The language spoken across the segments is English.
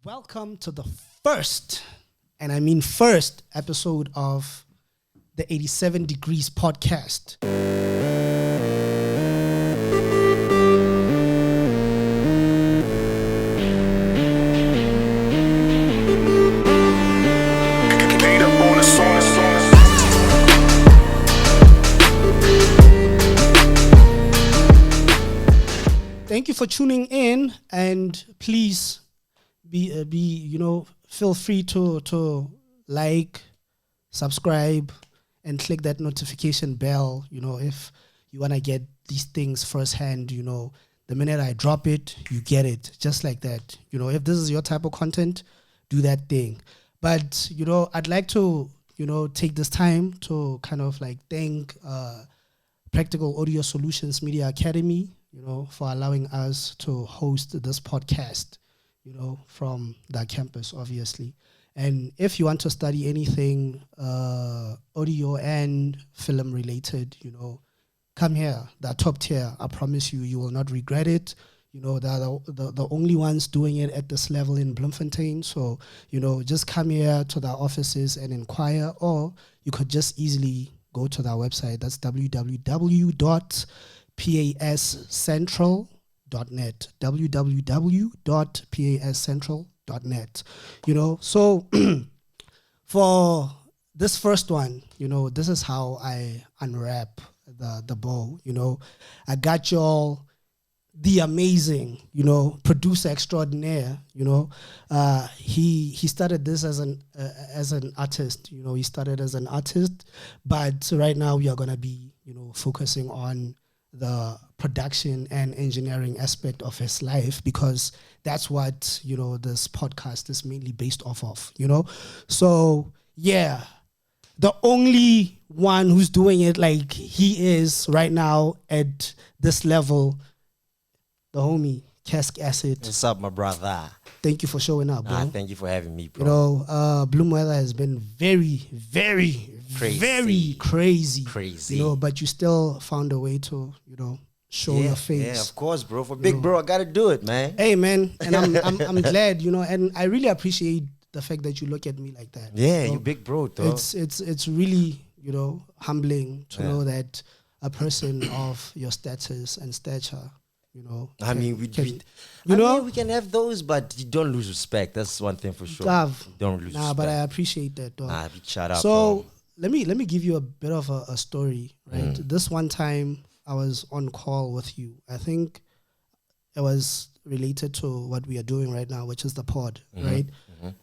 Welcome to the first, and I mean first, episode of the 87 Degrees podcast. Thank you for tuning in, and please feel free to like, subscribe, and click that notification bell. If you want to get these things firsthand, the minute I drop it, you get it just like that. If this is your type of content, do that thing. But I'd like to take this time to kind of like thank Practical Audio Solutions Media Academy, for allowing us to host this podcast, from that campus, obviously. And if you want to study anything audio and film related, come here. They're top tier. I promise you, you will not regret it. They're the only ones doing it at this level in Bloemfontein. So, just come here to their offices and inquire, or you could just easily go to their website. That's www.paascentral.net. www.paascentral.net. So for this first one, this is how I unwrap the bow. I got y'all the amazing, producer extraordinaire. He started this as an artist. He started as an artist, but right now we are gonna be focusing on the production and engineering aspect of his life, because that's what this podcast is mainly based off of. So yeah, the only one who's doing it like he is right now at this level, the homie CAASK ASID. What's up, my brother? Thank you for showing up, bro. Thank you for having me, bro. Bloom weather has been very, very crazy. But you still found a way to, show your face. Yeah, of course, bro. For big bro, I gotta do it, man. Hey, man, and I'm glad, and I really appreciate the fact that you look at me like that. Yeah, you big bro, though. It's really, humbling to know that a person of your status and stature, we can have those, but you don't lose respect. That's one thing for sure. Don't lose respect. But I appreciate that, dog. Shut up. So bro. let me give you a bit of a story, right? This one time I was on call with you. I think it was related to what we are doing right now, which is the pod, right?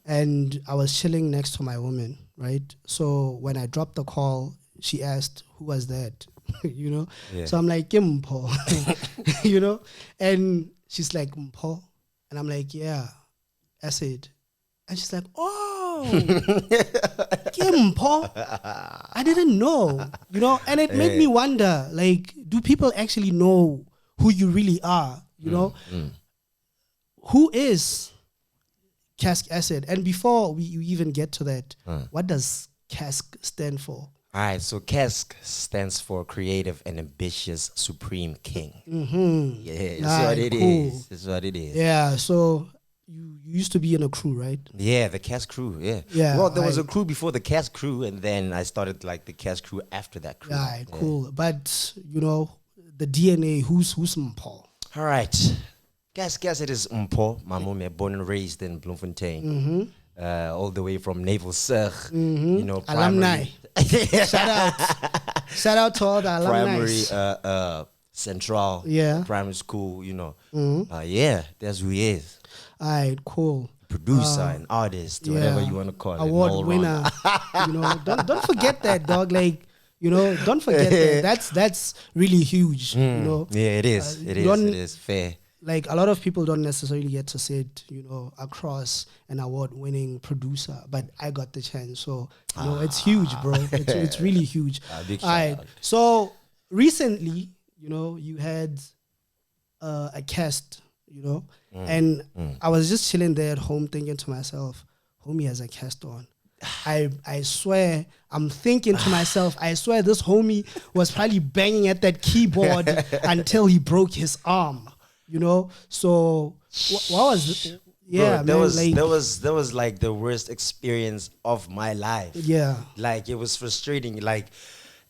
And I was chilling next to my woman, right? So when I dropped the call, she asked, "Who was that?" Yeah. So I'm like, Mpho, and she's like, Mpho, and I'm like, yeah, acid. And she's like, oh, Mpho. I didn't know, and it made me wonder, like, do people actually know who you really are? Who is CAASK ASID? And before we even get to that, what does CAASK stand for? All right, so CAASK stands for Creative and Ambitious Supreme King. Yeah, that's what it is. That's what it is. Yeah, so you used to be in a crew, right? Yeah, the CAASK crew, yeah. Well, there was a crew before the CAASK crew, and then I started like the CAASK crew after that crew. Right, cool. But, the DNA, who's Mpho? All right. CAASK ASID is Mpho, Mamome, born and raised in Bloemfontein. All the way from Naval Surg, alumni. Shout out to all the alumni. Primary, Central, primary school, that's who he is. All right, cool. Producer, an artist, whatever you want to call it. Award winner. Don't forget that, dog. Like, don't forget that. That's really huge. Yeah, it is. It is fair. Like, a lot of people don't necessarily get to sit, across an award-winning producer, but I got the chance. So, it's huge, bro. It's really huge. Big all right. out. So, recently, you had a cast, and I was just chilling there at home thinking to myself, homie has a cast on. I swear, I'm thinking to myself, I swear this homie was probably banging at that keyboard until he broke his arm. So what was Yeah, Bro, man. Like, that was like the worst experience of my life. yeah, Like it was frustrating. Like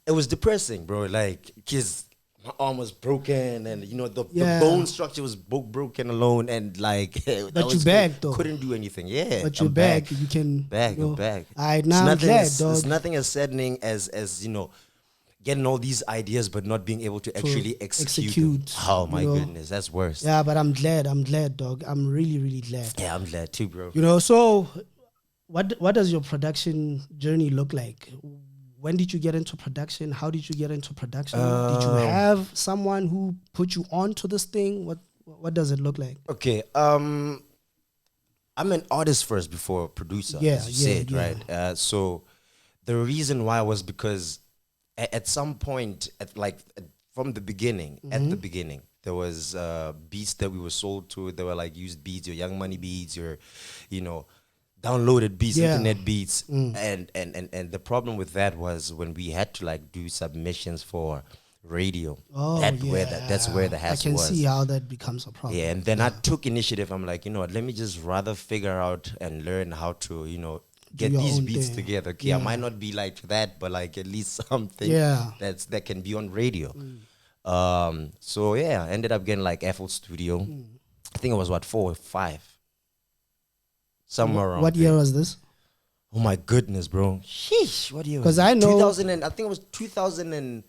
it was depressing, bro. Like because my arm was broken, and you know the yeah. bone structure was broken alone, and like that But you was back though. couldn't do anything. Yeah, But you're I'm back, back. You can, back, you I'm know. back. All right, It's now I'm nothing glad, as dog. it's nothing as saddening as you know getting all these ideas but not being able to actually execute them. Oh you my know. goodness, that's worse. Yeah, but I'm glad, dog. I'm really, really glad. Yeah, I'm glad too, bro. You know, so what does your production journey look like? When did you get into production? How did you get into production? Did you have someone who put you on to this thing? What does it look like? Okay, I'm an artist first before a producer, Yeah, as you yeah, said, yeah. right? So the reason why was because at some point, from the beginning, at the beginning, there was beats that we were sold to. They were like used beats, your Young Money beats, your, you know, downloaded beats, Yeah. internet beats, and the problem with that was when we had to like do submissions for radio. Oh, That's where the I hassle can was. see how that becomes a problem. Yeah, and then I took initiative. I'm like, you know what, let me just rather figure out and learn how to, you know, get your these own beats thing. together. Okay, I might not be like that, but like at least something Yeah. that can be on radio. So yeah, I ended up getting like FL Studio. I think it was what 4 or 5. Somewhere around What there. year was this? Oh my goodness, bro. Sheesh, what year? 'Cause was it? I know- 2000 and I think it was 2009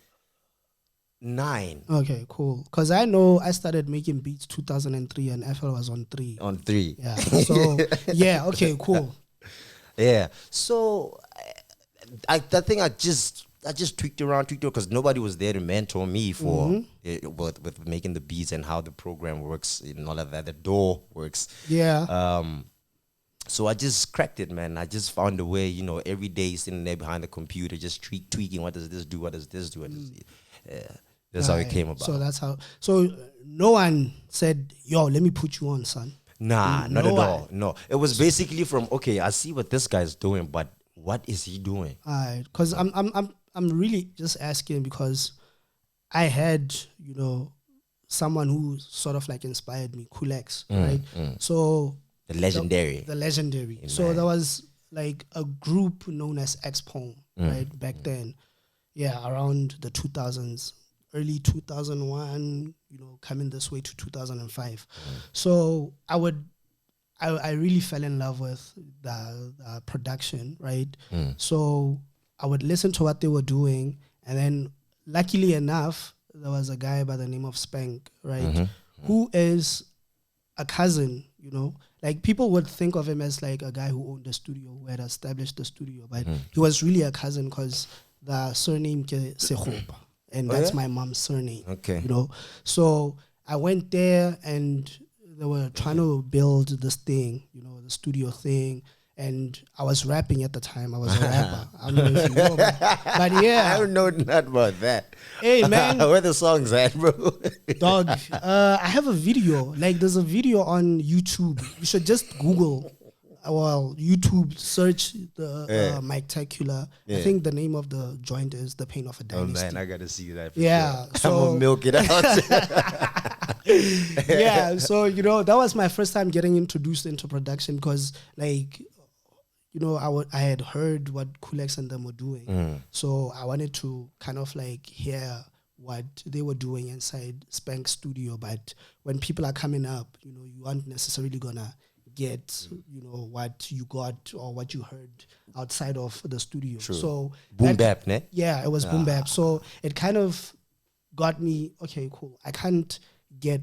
Okay, cool. Because I know I started making beats 2003 and FL was on 3. on 3. Yeah. So, yeah, okay, cool. Yeah. So I think I just tweaked around because nobody was there to mentor me for with making the beats and how the program works and all of that. The door works. Yeah. So I just cracked it, man. I just found a way, you know, every day sitting there behind the computer, just tweaking. What does this do? What does this do? That's how it came about. So that's how. So no one said, "Yo, let me put you on, son." Nah, not No at one. all. No, it was basically from okay. I see what this guy's doing, but what is he doing? Because I'm really just asking because I had, you know, someone who sort of like inspired me, Kulex, right? So The legendary. the legendary. So there was like a group known as Mpho, right? Back then. Yeah, around the 2000s, early 2001, you know, coming this way to 2005. So I really fell in love with the production, right? So I would listen to what they were doing. And then luckily enough, there was a guy by the name of Spank, right? Who is a cousin, you know, like people would think of him as like a guy who owned the studio, who had established the studio, but he was really a cousin because the surname Sekotlo, and that's my mom's surname. Okay. You know, so I went there and they were trying to build this thing, you know, the studio thing. And I was rapping at the time. I was a rapper. I don't know if you know, but yeah. I don't know nothing about that. Hey, man. Where the songs at, bro? Dog, I have a video. Like, there's a video on YouTube. You should just Google, YouTube, search the Mictacula. I think the name of the joint is The Pain of a Oh Dynasty. man, I gotta see that. For Yeah, sure. so- I'm gonna milk it out. Yeah, so, you know, that was my first time getting introduced into production because, like, you know, I had heard what Kulex and them were doing. So I wanted to kind of like hear what they were doing inside Spank's studio. But when people are coming up, you know, you aren't necessarily gonna get, you know, what you got or what you heard outside of the studio. True. So Boom that- bap, ne? yeah, it was boom bap. So it kind of got me, okay, cool. I can't get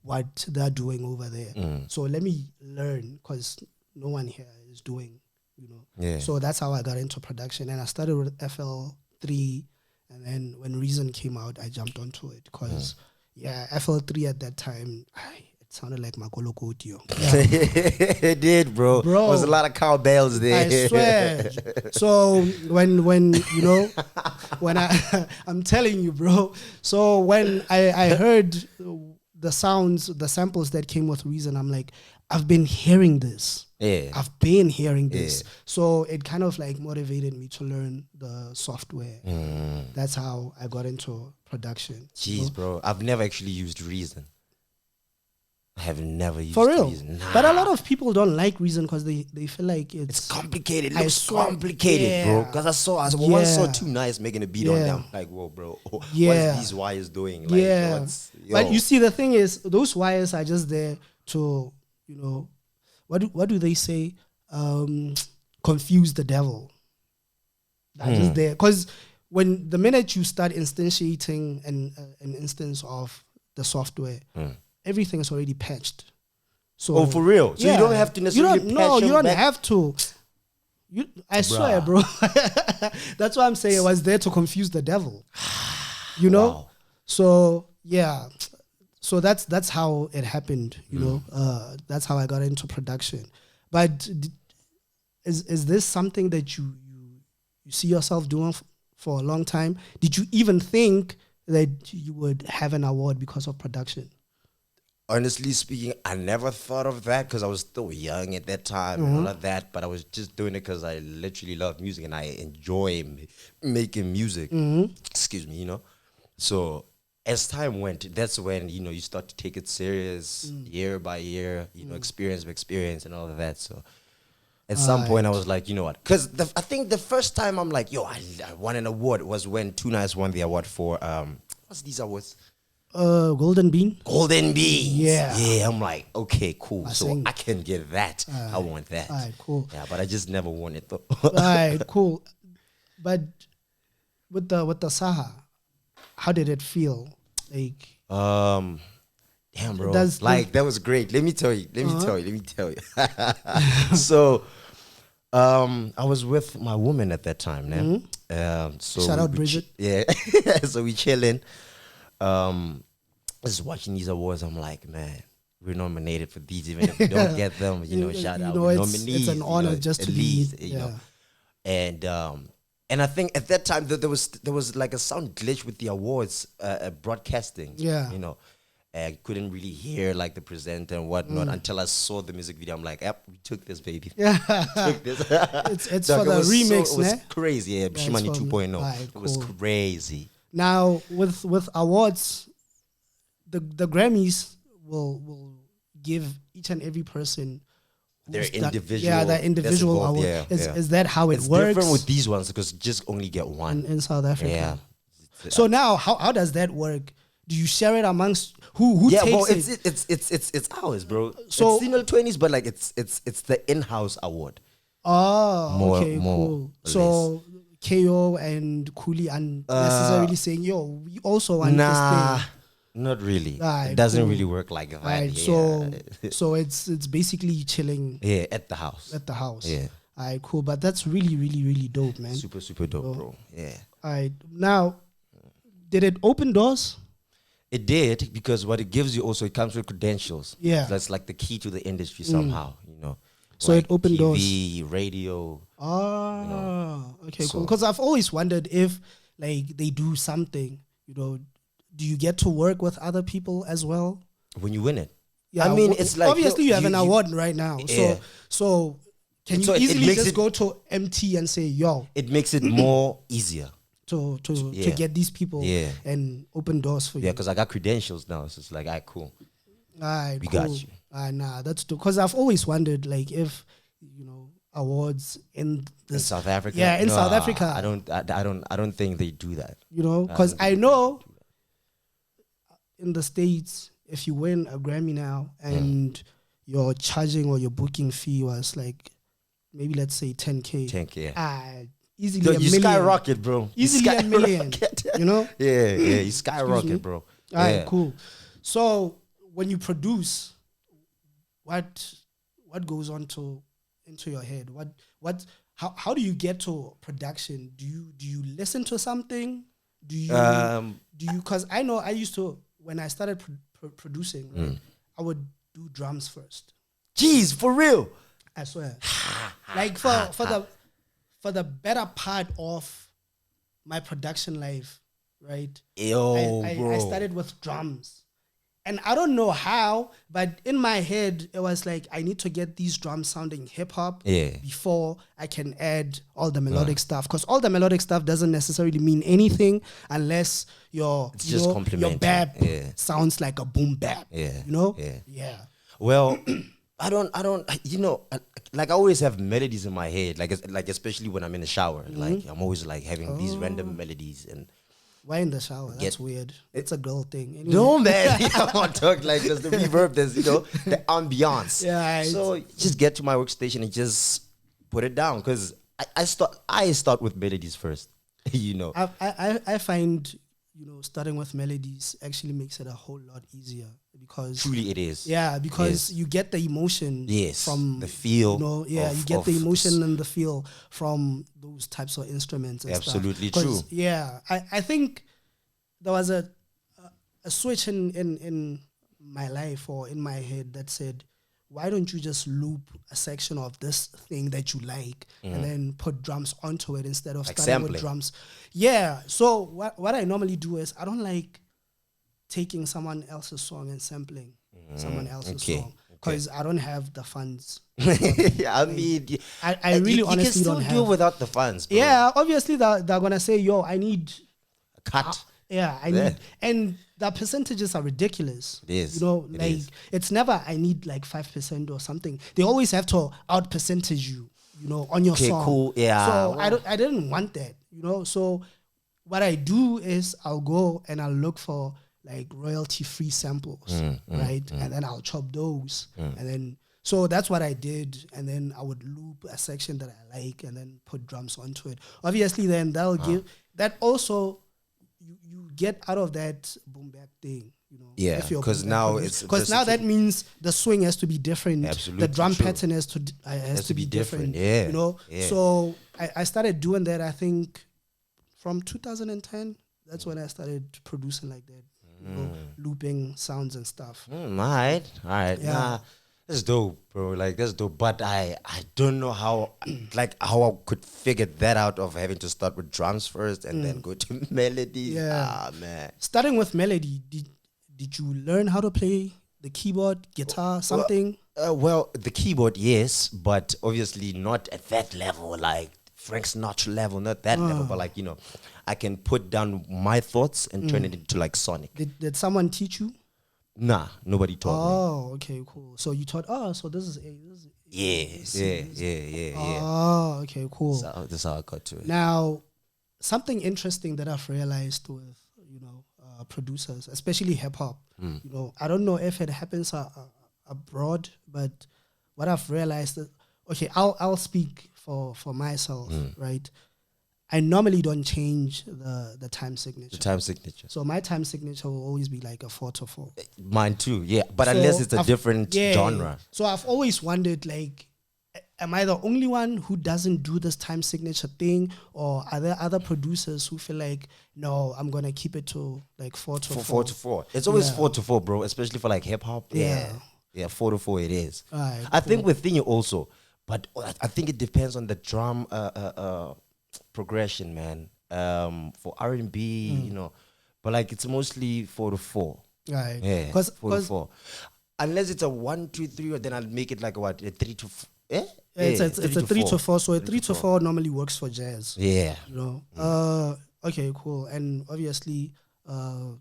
what they're doing over there. So let me learn because no one here is doing, you know. Yeah. So that's how I got into production. And I started with FL3. And then when Reason came out, I jumped onto it because, yeah, FL3 at that time, it sounded like Makolo Kotio. Yeah. It did, bro. Bro. There was a lot of cowbells there. I swear. So when you know, when I'm telling you, bro. So when I heard the sounds, the samples that came with Reason, I'm like, I've been hearing this. Yeah. I've been hearing this. Yeah. So it kind of like motivated me to learn the software. That's how I got into production. Jeez, bro. I've never actually used Reason. I have never used For real. Reason. Nah. But a lot of people don't like Reason because they feel like It's complicated. It I looks swear, complicated, bro. Because I said, well, one saw Yeah. Too Nice making a beat on them. Like, whoa, bro. What Yeah. is these wires doing? Like, Yeah. But you see, the thing is, those wires are just there to, you know, what do they say? Confuse the devil. They're just there. Because when the minute you start instantiating an instance of the software, everything is already patched. So for real? So you don't have to necessarily patch you don't back? have to. I swear, bro. That's why I'm saying it was there to confuse the devil. You know? Wow. So yeah. So that's how it happened, you know. That's how I got into production. But is this something that you see yourself doing for a long time? Did you even think that you would have an award because of production? Honestly speaking, I never thought of that because I was still young at that time and all of that. But I was just doing it because I literally love music and I enjoy making music. Excuse me, you know. So as time went, that's when, you know, you start to take it serious year by year, you know, experience by experience and all of that. So at some point I was like, you know what? Because I think the first time I'm like, yo, I won an award was when Too Nice won the award for, what's these awards? Golden Bean? Golden Beans. Yeah. Yeah, I'm like, okay, cool. So saying- I can get that. I want that. All right, cool. Yeah, but I just never won it though. All right, cool. But with the Saha, how did it feel? Like, Damn, bro. Does- That was great. Let me tell you. So, I was with my woman at that time, man. So Shout out Bridget. Yeah. So we chilling. Just watching these awards, I'm like, man, we're nominated for these, even if we don't get them. You know, shout out. know, We're it's nominees, an honor you know, just at to be, least, you know. And I think at that time there was like a sound glitch with the awards broadcasting. Yeah. You know, I couldn't really hear like the presenter and whatnot until I saw the music video. I'm like, yep, we took this, baby. Yeah. Took this. It's Dog, for the remix, it was ne? crazy. Yeah, Shimani it's for- 2.0. Alright, It was cool. crazy. Now with awards, the Grammys will give each and every person Their who's done- individual. yeah, their that's individual involved, award. yeah. Is that how it It's works different with these ones because you just only get one. in South Africa? Yeah. So now, how does that work? Do you share it amongst who Yeah, takes well, it? it's ours, bro. So- it's single 20s, but like it's the in-house award. Oh, More- okay, more cool. or So KO and Kuli aren't necessarily saying, yo, we also want Nah, this thing. not really. Alright, It doesn't cool. really work like that. Right. Yeah. So it's basically chilling Yeah, at the house. at the house. Yeah. Alright, cool. But that's really, really, really dope, man. Super, super dope, bro. Yeah. Alright. Now, did it open doors? It did because what it gives you also, it comes with credentials. Yeah. That's like the key to the industry somehow, you know. So it opened doors. TV, radio. Oh, okay, So- cool. Because I've always wondered if like they do something, you know, do you get to work with other people as well? When you win it. Yeah, I mean, it's like, obviously yo, you have you- an you- award right now. Yeah. So can you So it easily makes just it- go to MT and say, yo, It makes it more easier. to Yeah. get these people Yeah. and open doors for you? Yeah, because I got credentials now. So it's like, all right, cool. Alright, We cool. got you. Nah, that's true. Because I've always wondered, like, if you know awards in In this, South Africa? Yeah, in South Nah, Africa. I don't think they do that. you know, because I know in the States, if you win a Grammy now and your charging or your booking fee was like maybe let's say 10K, 10K. Easily Yo, a you million. skyrocket, bro. You Easily a million. skyrocket. You know? Yeah, you me? skyrocket, bro. All right, Yeah. cool. So when you produce, what goes on into your head? How do you get to production? Do you listen to something? Do you because I know I used to when I started producing, right, I would do drums first. Jeez, for real. I swear. Like for the better part of my production life, right? Yo, I bro. started with drums. And I don't know how, but in my head, it was like, I need to get these drums sounding hip hop before I can add all the melodic stuff. Because all the melodic stuff doesn't necessarily mean anything unless your bap sounds like a boom bap. You know? Yeah. Well, I don't, you know, like I always have melodies in my head, like especially when I'm in the shower. Like I'm always like having these random melodies and. Why in the shower? That's weird. It's a girl thing. Anyway. No, man. I want to talk like there's the reverb, there's, you know, the ambiance. Yeah. So just get to my workstation and just put it down. Because I start with melodies first, you know. I find, you know, starting with melodies actually makes it a whole lot easier. Because truly it is. Yeah, because you get the emotion from the feel. You know, you get the emotion and the feel from those types of instruments and absolutely stuff. True. Yeah, I think there was a switch in my life or in my head that said, why don't you just loop a section of this thing that you like and then put drums onto it instead of like starting sampling. with drums? Yeah. So what I normally do is I don't like taking someone else's song and sampling someone else's song because I don't have the funds. I mean, I really honestly don't have. You can still do it without the funds, bro. Yeah, obviously they're gonna say, yo, I need a cut. I need, and the percentages are ridiculous. It is. You know, like it's never I need like 5% or something. They always have to out percentage you, you know, on your song. Cool. Yeah. So I didn't want that, you know. So what I do is I'll go and I'll look for like royalty-free samples, right? And then I'll chop those. And then, so that's what I did. And then I would loop a section that I like and then put drums onto it. Obviously, then that'll give, that also, you get out of that boom bap thing, you know. Yeah, because now because now that means the swing has to be different. Absolutely, the drum pattern has to be different. Yeah, you know. Yeah. So I started doing that. I think from 2010. That's when I started producing like that, you know, looping sounds and stuff. All right. Yeah. Nah, that's dope, bro. Like that's dope. But I don't know how I could figure that out of having to start with drums first and then go to melodies. Yeah. Ah, man. Starting with melody, did you learn how to play the keyboard, guitar, something? Well, the keyboard, yes, but obviously not at that level, like Frank Sinatra level, not that level, but like, you know, I can put down my thoughts and turn it into like sonic. Did someone teach you? Nah, nobody taught me. Oh, okay, cool. So you taught, so this is A. Yeah. Oh, okay, cool. So that's how I got to it. Now, something interesting that I've realized with, you know, producers, especially hip hop, you know, I don't know if it happens abroad, but what I've realized is, okay, I'll speak for myself, right? I normally don't change the time signature. The time signature. So my time signature will always be like a 4/4. Mine too, yeah. But So unless it's a different genre. So I've always wondered, like, am I the only one who doesn't do this time signature thing, or are there other producers who feel like, no, I'm gonna keep it to like 4/4? 4/4. It's always 4/4, bro. Especially for like hip hop. Yeah, 4/4 it is. Right, I think within you also, but I think it depends on the drum progression, man. For R&B, you know, but like it's mostly 4/4. Right. Yeah, 4/4. Unless it's a 1, 2, 3, or then I'll make it like a 3 to 4. It's a 3/4. So a 3/4 normally works for jazz. Yeah. You know. Okay, cool. And obviously, a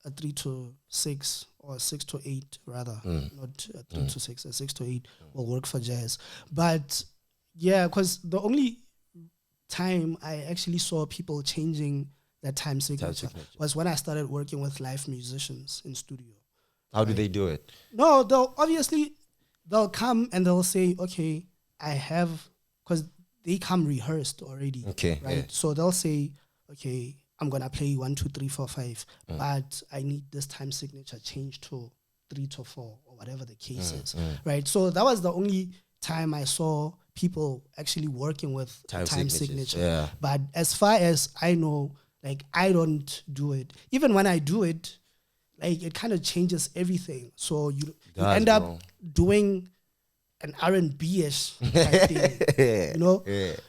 3/6 or 6/8 rather, not a 3/6, a 6/8 will work for jazz. But yeah, because the only time I actually saw people changing that time signature was when I started working with live musicians in studio. How do they do it? No, they'll come and they'll say, okay, I have, because they come rehearsed already. Okay. Right. Yeah. So they'll say, okay, I'm gonna play 1, 2, 3, 4, 5, but I need this time signature changed to 3/4 or whatever the case is. Right. So that was the only time I saw people actually working with time signature. Yeah. But as far as I know, like I don't do it. Even when I do it, like it kind of changes everything. So you end up doing an R&B-ish type thing, you know?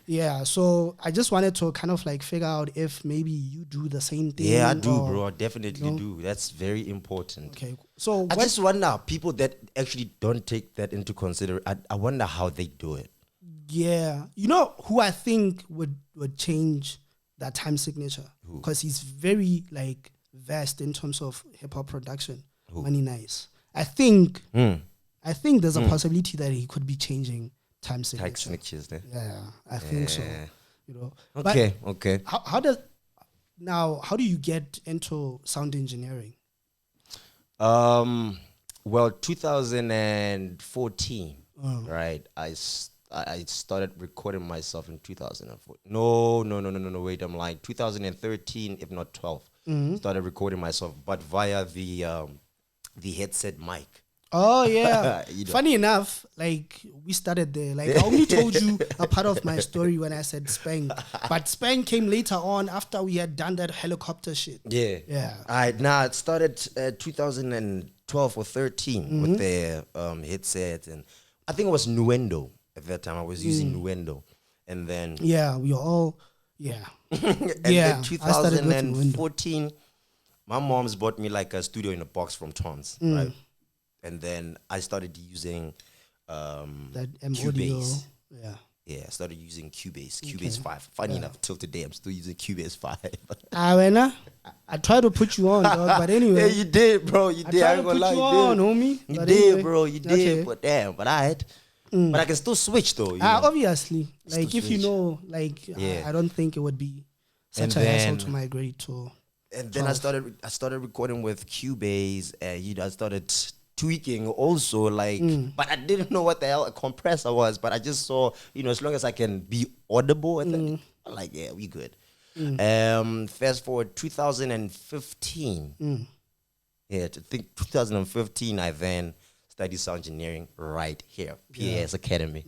Yeah. So I just wanted to kind of like figure out if maybe you do the same thing. Yeah, I do, bro. I definitely do. That's very important. Okay. So I just wonder, people that actually don't take that into consideration, I wonder how they do it. Yeah. You know who I think would change that time signature? Because he's very like vast in terms of hip-hop production. Money Nice. I think there's a possibility that he could be changing time signature. Time signatures there. Yeah, I think so. You know. Okay. How do you get into sound engineering? Well, 2014, right? I started recording myself in 2004. No, wait, I'm lying. 2013, if not 12. Started recording myself, but via the headset mic. Oh yeah. Funny enough, like we started there. Like I only told you a part of my story when I said Spang, but Spang came later on after we had done that helicopter shit. Yeah. All right. Now it started 2012 or 13 with the headset, and I think it was Nuendo at that time. I was using Nuendo, and then we were all and then 2014, my mom's bought me like a studio in a box from Tom's, right? And then I started using that Cubase. Yeah. Yeah, I started using Cubase, Cubase 5. Funny enough, till today, I'm still using Cubase 5. I tried to put you on, dog, but anyway. Yeah, you did, bro. You did. I tried to put you on, homie. You did, bro. You did. But damn, but I had. But I can still switch, though. Obviously. Like, if you know, like, I don't think it would be such a hassle to migrate to. And then I started recording with Cubase, and I started tweaking also, like, but I didn't know what the hell a compressor was, but I just saw, as long as I can be audible, I'm like, yeah, we good. Fast forward 2015. Yeah, to think 2015, I then studied sound engineering right here, PAS Academy.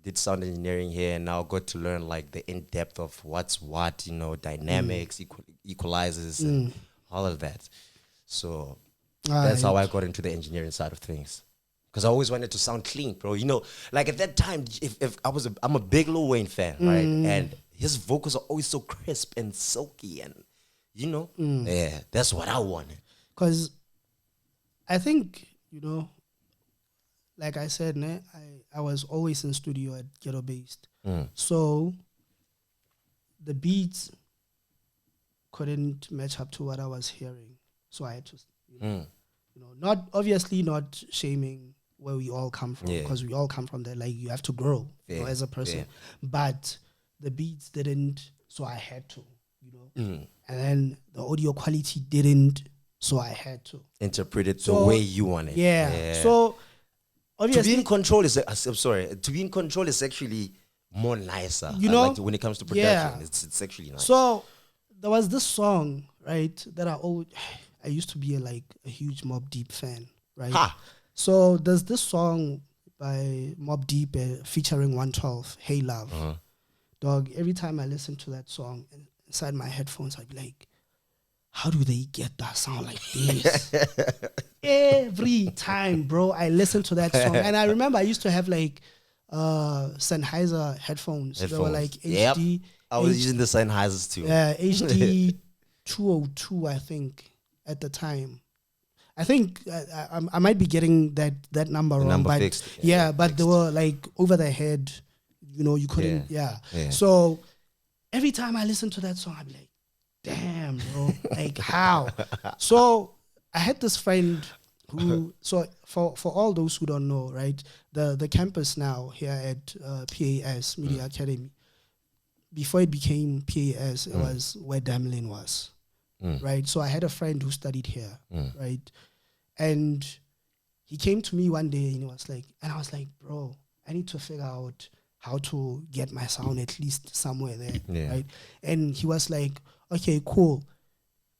Did sound engineering here, and now got to learn like the in-depth of what's what, dynamics, equalizers, and all of that. So that's how I got into the engineering side of things. Because I always wanted to sound clean, bro. Like at that time, I'm a big Lil Wayne fan, right? And his vocals are always so crisp and silky, and yeah, that's what I wanted. Because I think, like I said, I was always in studio at Ghetto Based. So the beats couldn't match up to what I was hearing. So I had to, not shaming where we all come from, because we all come from there. Like, you have to grow as a person. But the beats didn't, so I had to, And then the audio quality didn't, so I had to interpret it the way you want it. Yeah. So obviously, to be in control is to be in control is actually more nicer. Like when it comes to production, it's actually nice. So there was this song, right, that I used to be a huge Mobb Deep fan, right? So there's this song by Mobb Deep featuring 112, Hey Love. Dog, every time I listen to that song inside my headphones, I'd be like, how do they get that sound like this? Every time, bro, I listen to that song. And I remember I used to have Sennheiser headphones. They were like HD. I was using the Sennheisers too. Yeah, HD 202, I think, at the time. I think I might be getting that number wrong. But fixed. But they were like over the head. You couldn't. So every time I listen to that song, I'm like, damn, bro, like how? So I had this friend who, so for all those who don't know, right, the campus now here at PAS Media Academy, before it became PAS, it was where Damlin was, right? So I had a friend who studied here, right, and he came to me one day and I was like, bro, I need to figure out how to get my sound at least somewhere there, right? And he was like, okay, cool,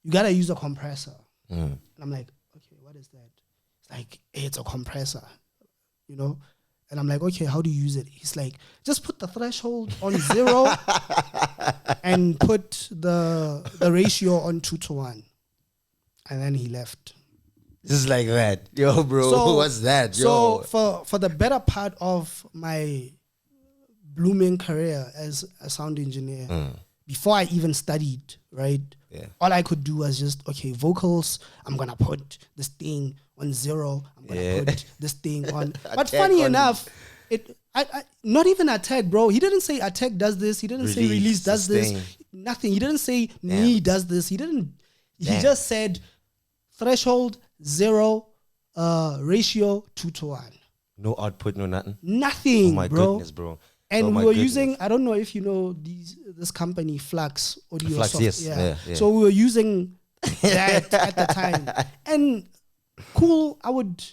you gotta use a compressor. And I'm like, okay, what is that? It's like, hey, it's a compressor, And I'm like, okay, how do you use it? He's like, just put the threshold on 0 and put the ratio on 2:1. And then he left. Just like that. Yo, bro, So what's that? Yo. So for the better part of my blooming career as a sound engineer, before I even studied, right? Yeah. All I could do was just, okay, vocals, I'm gonna put this thing on 0. I'm gonna put this thing on. But funny enough, I not even Attack, bro. He didn't say Attack does this. He didn't say Release does sustain. this. Nothing. He didn't say Me does this. He didn't. He just said threshold 0, ratio 2:1. No output, no nothing. Nothing, Oh my bro. goodness, bro. And we were using, I don't know if you know this company, Flux Audio Flux, Soft. yes. Yeah, yeah. So we were using that at the time. And cool, I would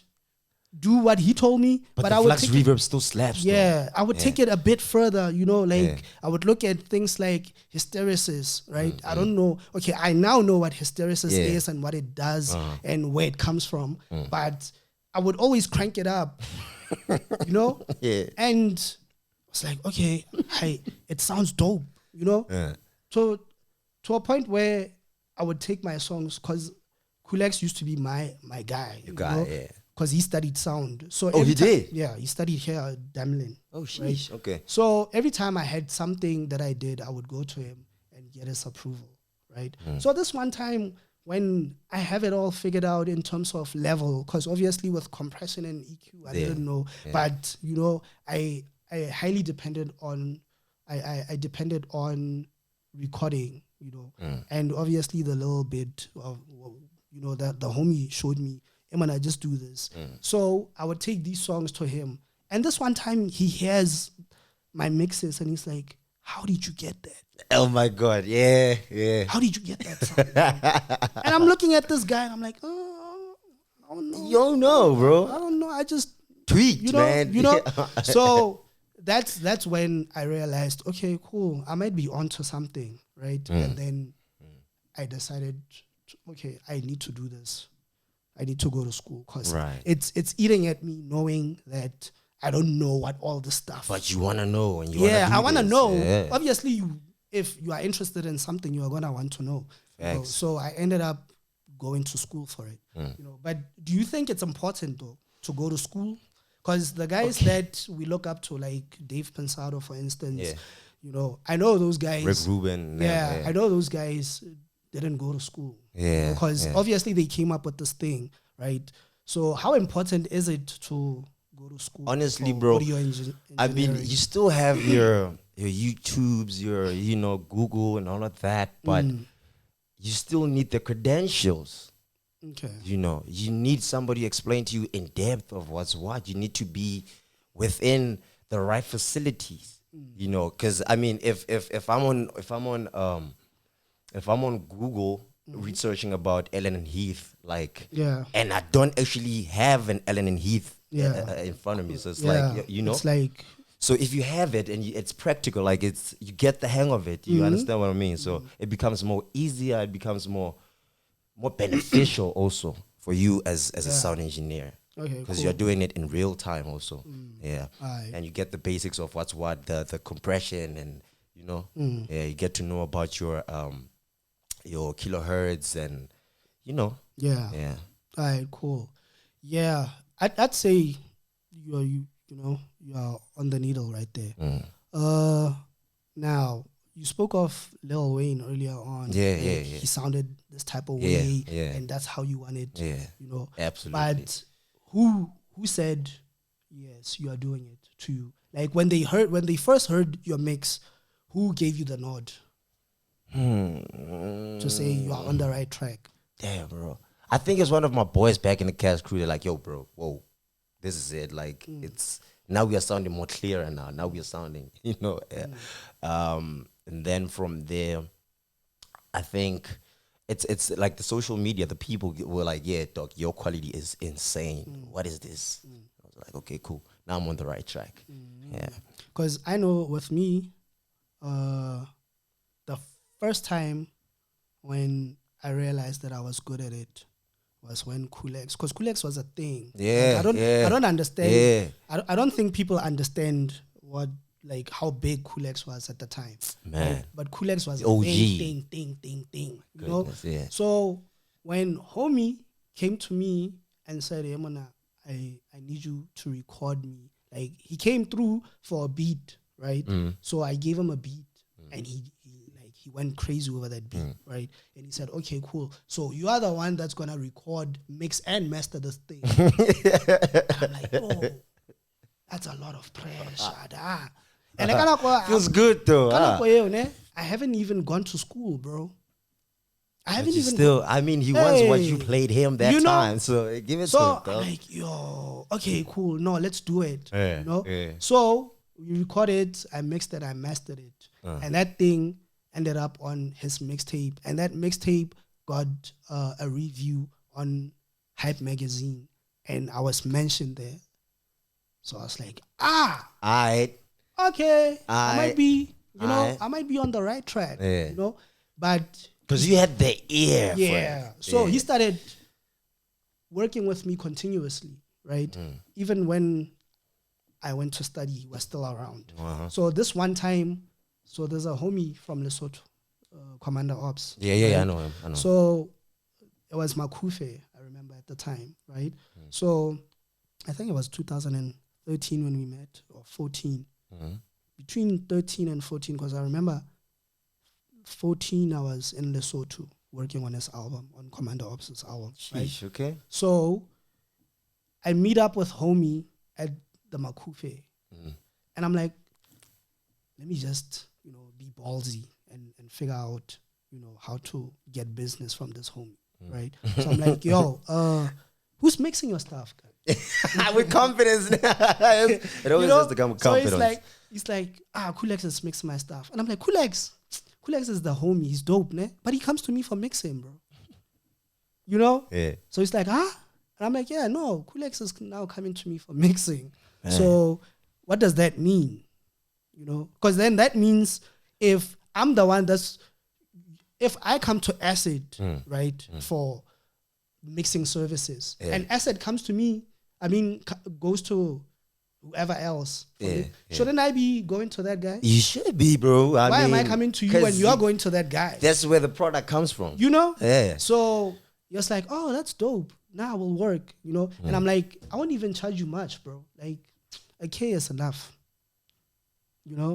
do what he told me, but the I would Flux take reverb still slaps. Yeah, I would take it a bit further, you know, like I would look at things like hysteresis, right? I don't know. Okay, I now know what hysteresis is and what it does and where it comes from, but I would always crank it up, you know? Yeah. And it's like, okay, it sounds dope, you know? So to a point where I would take my songs, because Kulex used to be my guy. Your guy, know? yeah. Because he studied sound. So he did? Yeah, he studied here at Damlin. Oh, sheesh. Right? Okay. So every time I had something that I did, I would go to him and get his approval, right? So this one time when I have it all figured out in terms of level, because obviously with compression and EQ, I didn't know. But, you know, I highly depended on, I depended on recording, you know, and obviously the little bit of, you know, that the homie showed me, hey man, I just do this. So I would take these songs to him. And this one time he hears my mixes and he's like, how did you get that? Oh my God. Yeah. Yeah. How did you get that sound? And I'm looking at this guy and I'm like, oh, I don't know. You don't know, bro. I don't know. I just Tweaked, you know, man. You know. So that's when I realized, okay, cool, I might be onto something, right? And then I decided, okay, I need to do this. I need to go to school because it's eating at me knowing that I don't know what all this stuff. But you want to know. And I want to know. Yeah. Obviously, if you are interested in something, you are going to want to know. You know. So I ended up going to school for it. You know. But do you think it's important, though, to go to school? Because the guys that we look up to, like Dave Pensado, for instance, you know, I know those guys. Rick Rubin. I know those guys didn't go to school. Yeah. Because obviously they came up with this thing, right? So how important is it to go to school? Honestly, bro, I mean, you still have your YouTubes, your, you know, Google and all of that, but you still need the credentials. Okay. You know, you need somebody to explain to you in depth of what's what. You need to be within the right facilities. You know, because I mean, if I'm on Google researching about Ellen and Heath, like, and I don't actually have an Ellen and Heath in front of me, so it's like, you know, it's like, so if you have it and it's practical, like you get the hang of it, you understand what I mean? So it becomes more easier, it becomes more beneficial also for you as a sound engineer. Okay, because cool. you're doing it in real time also. And you get the basics of what's what, the compression, and you know, you get to know about your kilohertz, and you know. All right, cool. I'd say you are on the needle right there. Now you spoke of Lil Wayne earlier on. He sounded this type of way, and that's how you want it. You know, absolutely. But who said yes, you are doing it to you? Like when they first heard your mix, who gave you the nod to say you are on the right track? Damn, bro. I think it's one of my boys back in the CAASK crew. They're like, yo, bro, whoa, this is it. Like, it's now we are sounding more clearer now. Now we are sounding, you know. And then from there, I think it's like the social media. The people were like, yeah, dog, your quality is insane. What is this? I was like, okay, cool. Now I'm on the right track. Because I know with me, the first time when I realized that I was good at it was when Kulex, because Kulex was a thing. Like, I don't understand. I don't think people understand how big Kulex was at the time. Man. Right? But Kulex was OG. a thing. You know? So when homie came to me and said, "Hey, Mona, I need you to record me." Like he came through for a beat, right? So I gave him a beat, and he went crazy over that beat, right? And he said, "Okay, cool. So you are the one that's gonna record, mix, and master this thing." And I'm like, "Oh, that's a lot of pressure." And Feels good though. I haven't even gone to school, bro. I haven't even still. I mean, he wants what you played him that time, so give it to him. I'm like, yo, okay, cool. No, let's do it. Yeah, you know. yeah. So we recorded. I mixed it. I mastered it, and that thing ended up on his mixtape. And that mixtape got a review on Hype magazine, and I was mentioned there. So I was like, okay, I might be, I might be on the right track, but because you had the ear. Yeah. So he started working with me continuously, right? Even when I went to study, he was still around. So this one time, so there's a homie from Lesotho, Commander Ops. Yeah, I know him. So it was Makufe, I remember at the time, right? So I think it was 2013 when we met, or 14. Between 13 and 14, because I remember 14 I was in Lesotho working on his album, on Commander Ops' album. Sheesh, right? Okay. So I meet up with homie at the Makufe, and I'm like, let me just, be ballsy and figure out, how to get business from this homie, right? So I'm like, yo, who's mixing your stuff, guy? With confidence. It always has to come with confidence. So it's like, Kulex is mixing my stuff. And I'm like, Kulex is the homie. He's dope, ne? But he comes to me for mixing, bro. Yeah. So he's like, And I'm like, yeah, no, Kulex is now coming to me for mixing. So what does that mean? Because then that means if I'm the one if I come to Acid, right, for mixing services, and Acid comes to me, goes to whoever else. Shouldn't I be going to that guy? You should be, bro. Why am I coming to you when you're going to that guy? That's where the product comes from. Yeah. So you're just like, oh, that's dope. Now we'll work, And I'm like, I won't even charge you much, bro. Like, a K is enough.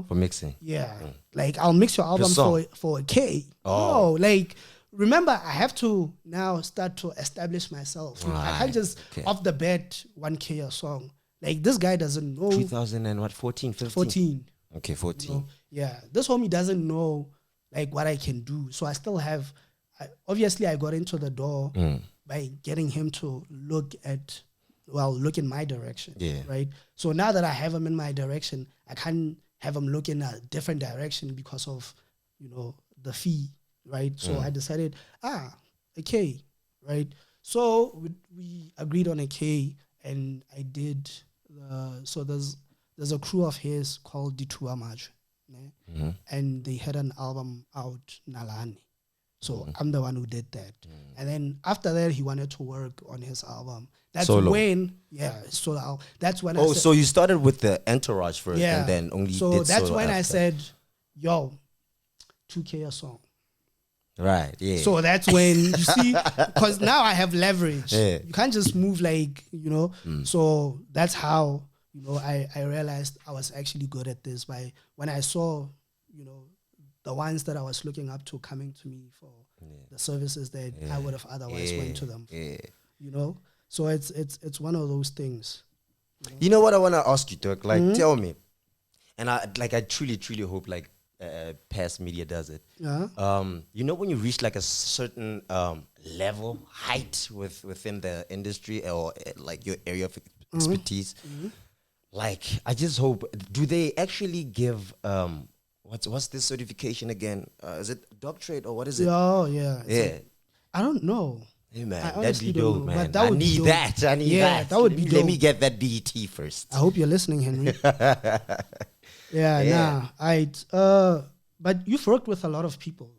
For mixing. Yeah. Like, I'll mix your album for a K. Oh. No, like, remember, I have to now start to establish myself. I can't just off the bat 1K a song. Like, this guy doesn't know. 2014, 15? 14. Okay, 14. Yeah. This homie doesn't know, like, what I can do. So I still have, obviously, I got into the door by getting him to look in my direction. Yeah. Right? So now that I have him in my direction, I can't have him look in a different direction because of, the fee. Right? So I decided, a K, right? So we agreed on a K, and I did, so there's a crew of his called Ditua Maj, and they had an album out, Nalani. So I'm the one who did that. And then after that, he wanted to work on his album. That's solo. When, solo. That's when I said, so you started with the entourage first, and then only so did that's solo when after. I said, yo, 2K a song. Right, yeah. So that's when, you see, because now I have leverage. Yeah. You can't just move like, So that's how, I realized I was actually good at this by when I saw, the ones that I was looking up to coming to me for the services that I would have otherwise went to them for, So it's one of those things. You know what I want to ask you, Dirk? Like, tell me. And I truly, truly hope, like, past media does it. Yeah. When you reach like a certain level, height within the industry or like your area of expertise, like I just hope, do they actually give what's this certification again? Is it doctorate or what is it? Oh yeah. I don't know. Hey man, I that'd be dope, man. But I need that. I need that. That would be dope. Let me get that BET first. I hope you're listening, Henry. But you've worked with a lot of people,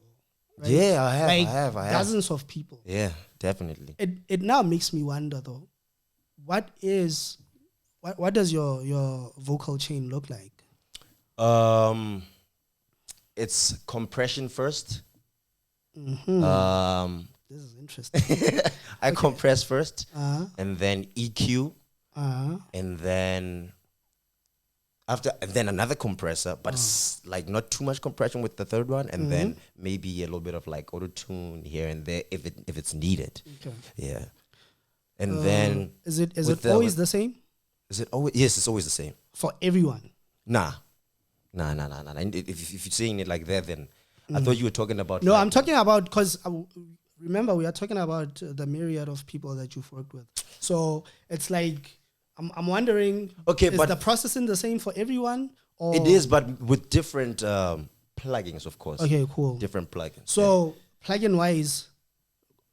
right? Yeah, I have. Like I have. dozens of people. Yeah, definitely. It now makes me wonder though, what does your vocal chain look like? It's compression first. This is interesting. I compress first, Uh-huh. and then EQ, Uh-huh. and then and then another compressor, but like not too much compression with the third one, and then maybe a little bit of like auto tune here and there if it's needed. Okay. Yeah, and then Is it with always the same is it always? Yes, it's always the same. for everyone? Nah. And if you're saying it like that, then I thought you were talking about. No, like, I'm talking about because remember we are talking about the myriad of people that you've worked with. So it's like I'm wondering. Okay, is but the processing the same for everyone? Or it is, but with different plugins, of course. Okay, cool. Different plugins. So plugin wise,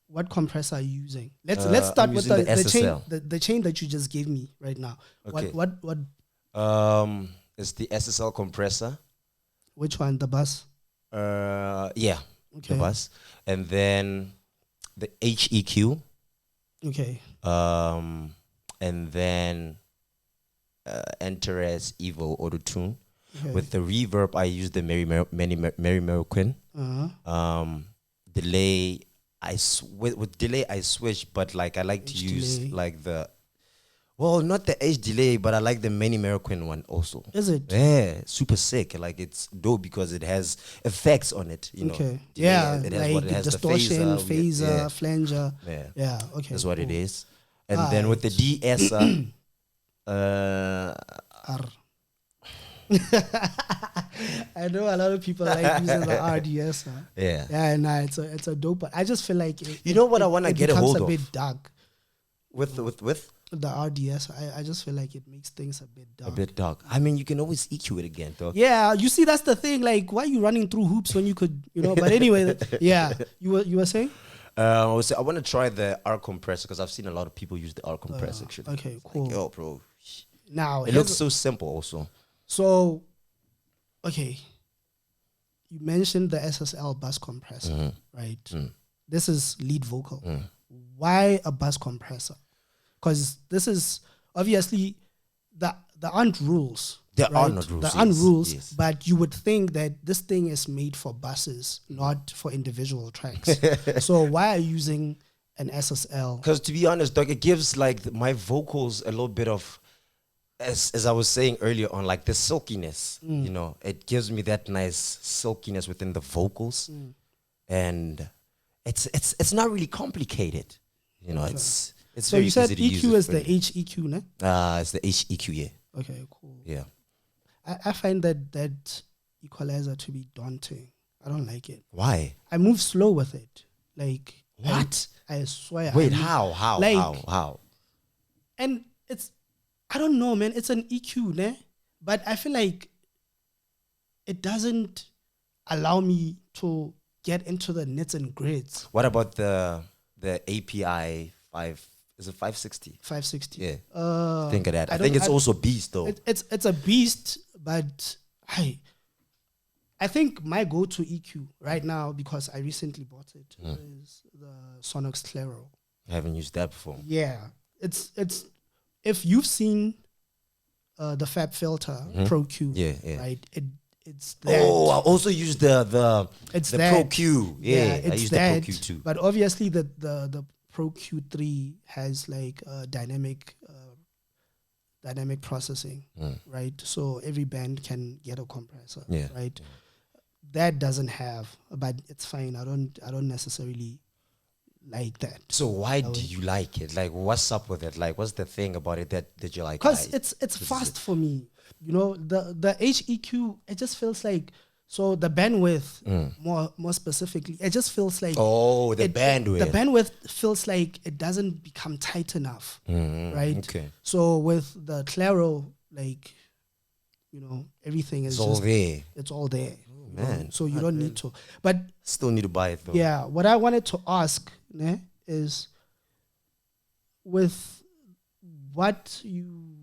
what compressor are you using? Let's start I'm with using the chain SSL. the chain that you just gave me right now. Okay. What It's the SSL compressor. which one? The bus? Yeah, Okay. the bus, and then the HEQ. Okay. And then Enter-S Evo Auto Tune. Okay. With the reverb, I use the Mary Quinn. Uh-huh. Delay, with delay I switch, but like I like to H use delay. like not the H delay, but I like the Many Quinn one also. Is it? Yeah, super sick. Like it's dope because it has effects on it. You know. Okay. Delay, Yeah, it has like what it has. distortion, the phaser, flanger. Yeah. Yeah. Okay. That's what it cool. is. And then with the de-esser, R. I know a lot of people like using the RDS. Huh? yeah. Yeah, nah, it's a dope. I just feel like You know what I wanna get a becomes hold a of? bit dark. With The RDS, I just feel like it makes things a bit dark. a bit dark. I mean, you can always EQ it again, dog. Yeah, you see, that's the thing. Like, why are you running through hoops when you could, But anyway, yeah, you were saying. I want to try the R compressor because I've seen a lot of people use the R compressor. Actually. Okay, cool. Like, yo, bro. Now It looks so simple, also. So, okay, you mentioned the SSL bus compressor, right? This is lead vocal. Why a bus compressor? Because this is obviously there aren't rules. There are right? not rules. There aren't yes, rules, yes. but you would think that this thing is made for buses, not for individual tracks. So why are you using an SSL? Because to be honest, dog, it gives like my vocals a little bit of, as I was saying earlier on, like the silkiness. You know, it gives me that nice silkiness within the vocals, and it's not really complicated. You know, it's So very you said easy to use EQ it is the for me. HEQ, ne? It's the HEQ, yeah. Okay, cool. Yeah. I find that equalizer to be daunting. I don't like it. Why? I move slow with it. Like What? I swear. Wait, I move- how? like- How? And it's, I don't know, man. It's an EQ, ne? But I feel like it doesn't allow me to get into the nits and grits. What about the API 5? Is it 560? 560. Yeah. Think of that. I don't- think it's also beast though. It's a beast, but I think my go-to EQ right now, because I recently bought it, is the Sonox Claro. I haven't used that before. Yeah, it's if you've seen the Fab Filter Pro Q, Yeah. right? It's that. Oh, I also use the It's Pro that. Q. Yeah, I it's use that, the Pro Q too. But obviously the Pro Q3 has like dynamic processing, right? So every band can get a compressor, Yeah. right? That doesn't have, but it's fine. I don't necessarily like that. So why do you like it? Like, what's up with it? Like, what's the thing about it that you like? Because it's fast for me. The HEQ, it just feels like, so the bandwidth, more specifically, it just feels like, Oh, the bandwidth. the bandwidth feels like it doesn't become tight enough, right? Okay. So with the Claro, like, everything is It's all just, there. it's all there. man. So you don't need to. But Still need to buy it though. yeah, what I wanted to ask is, with what you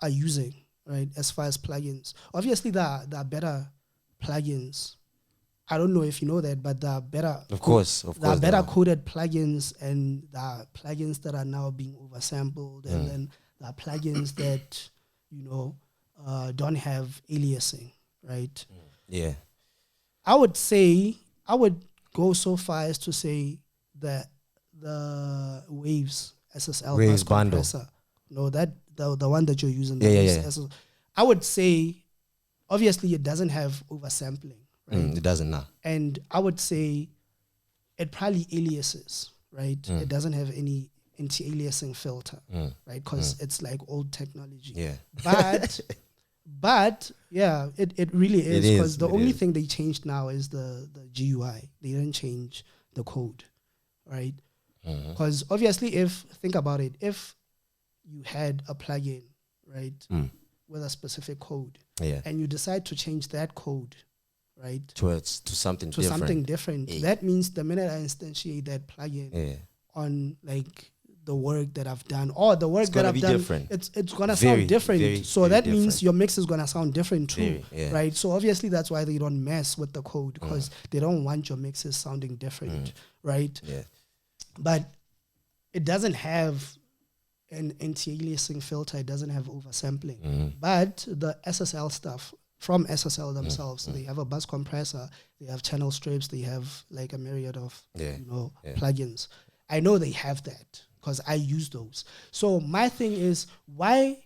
are using, right, as far as plugins, obviously there are better plugins. I don't know if you know that, but there are better. Of course. There are better coded plugins, and there are plugins that are now being oversampled, and then there are plugins that don't have aliasing, right? Yeah. I would go so far as to say the Waves SSL Waves bus bundle. compressor. No, that the one that you're using. Yeah, the yeah, Waves yeah. SSL, I would say, obviously, it doesn't have oversampling, right? It doesn't now. And I would say it probably aliases, right? It doesn't have any anti-aliasing filter, right? Because it's like old technology. Yeah. But yeah, it really is, It because is, the it only is. thing they changed now is the GUI. They didn't change the code, right? Because obviously, think about it, if you had a plugin, right, with a specific code, Yeah. and you decide to change that code, right, To something to different. something different, Yeah. that means the minute I instantiate that plugin Yeah. on like the work that I've done, or the work It's that gonna I've be done, different. it's gonna Very, sound different. very, So very that means different. your mix is gonna sound different too, Very, yeah. right? So obviously that's why they don't mess with the code, because they don't want your mixes sounding different, right? Yeah. But it doesn't have an anti-aliasing filter. It doesn't have oversampling. But the SSL stuff from SSL themselves, they have a bus compressor, they have channel strips, they have like a myriad of plugins. I know they have that because I use those. So my thing is, why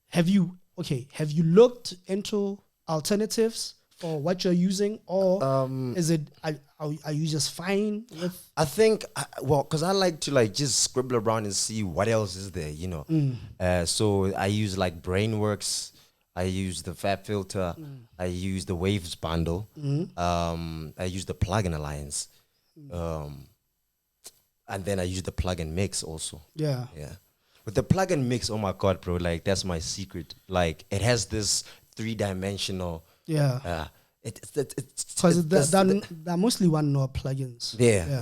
have you looked into alternatives for what you're using, or is it are you just fine with? I think, because I like to like just scribble around and see what else is there, you know. So I use like Brainworks, I use the Fab Filter, I use the Waves bundle, I use the Plugin Alliance, and then I use the Plugin Mix also. Yeah. Yeah. With the Plugin Mix, oh my God, bro, like that's my secret. Like it has this 3-dimensional. Yeah. It's Because they're mostly one node plugins. Yeah.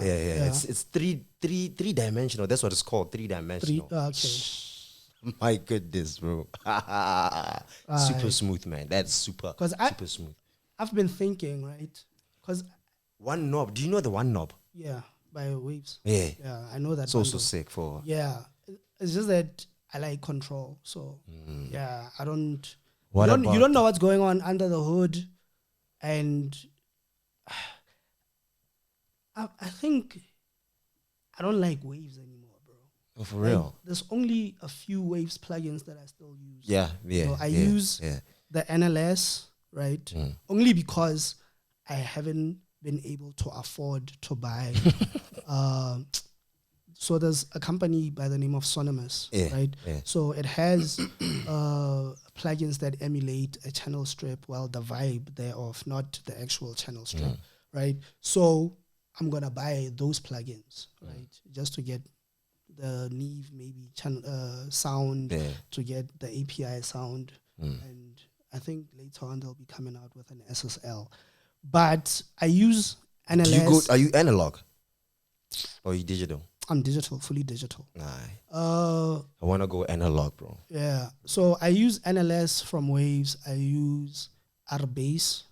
It's three-dimensional. That's what it's called, 3-dimensional. Okay. My goodness, bro. Super smooth, man. That's super smooth. I've been thinking, right? Because One knob. Do you know the one knob? yeah, by Waves. Yeah. Yeah, I know that. It's also bundle. sick for. Yeah, it's just that I like control. So yeah, I don't. What you don't know what's going on under the hood, and I think I don't like Waves anymore, bro. Oh, for Like, real? there's only a few Waves plugins that I still use. Yeah. So I use the NLS, right? Only because I haven't been able to afford to buy. So there's a company by the name of Sonomus, right? Yeah. So it has plugins that emulate a channel strip, well, the vibe thereof, not the actual channel strip, right? So I'm gonna buy those plugins, right, just to get the Neve maybe sound, to get the API sound, and I think later on they'll be coming out with an SSL. But I use NLS. Are you analog or are you digital? I'm digital, fully digital. I want to go analog, bro. Yeah. So I use NLS from Waves. I use RBase,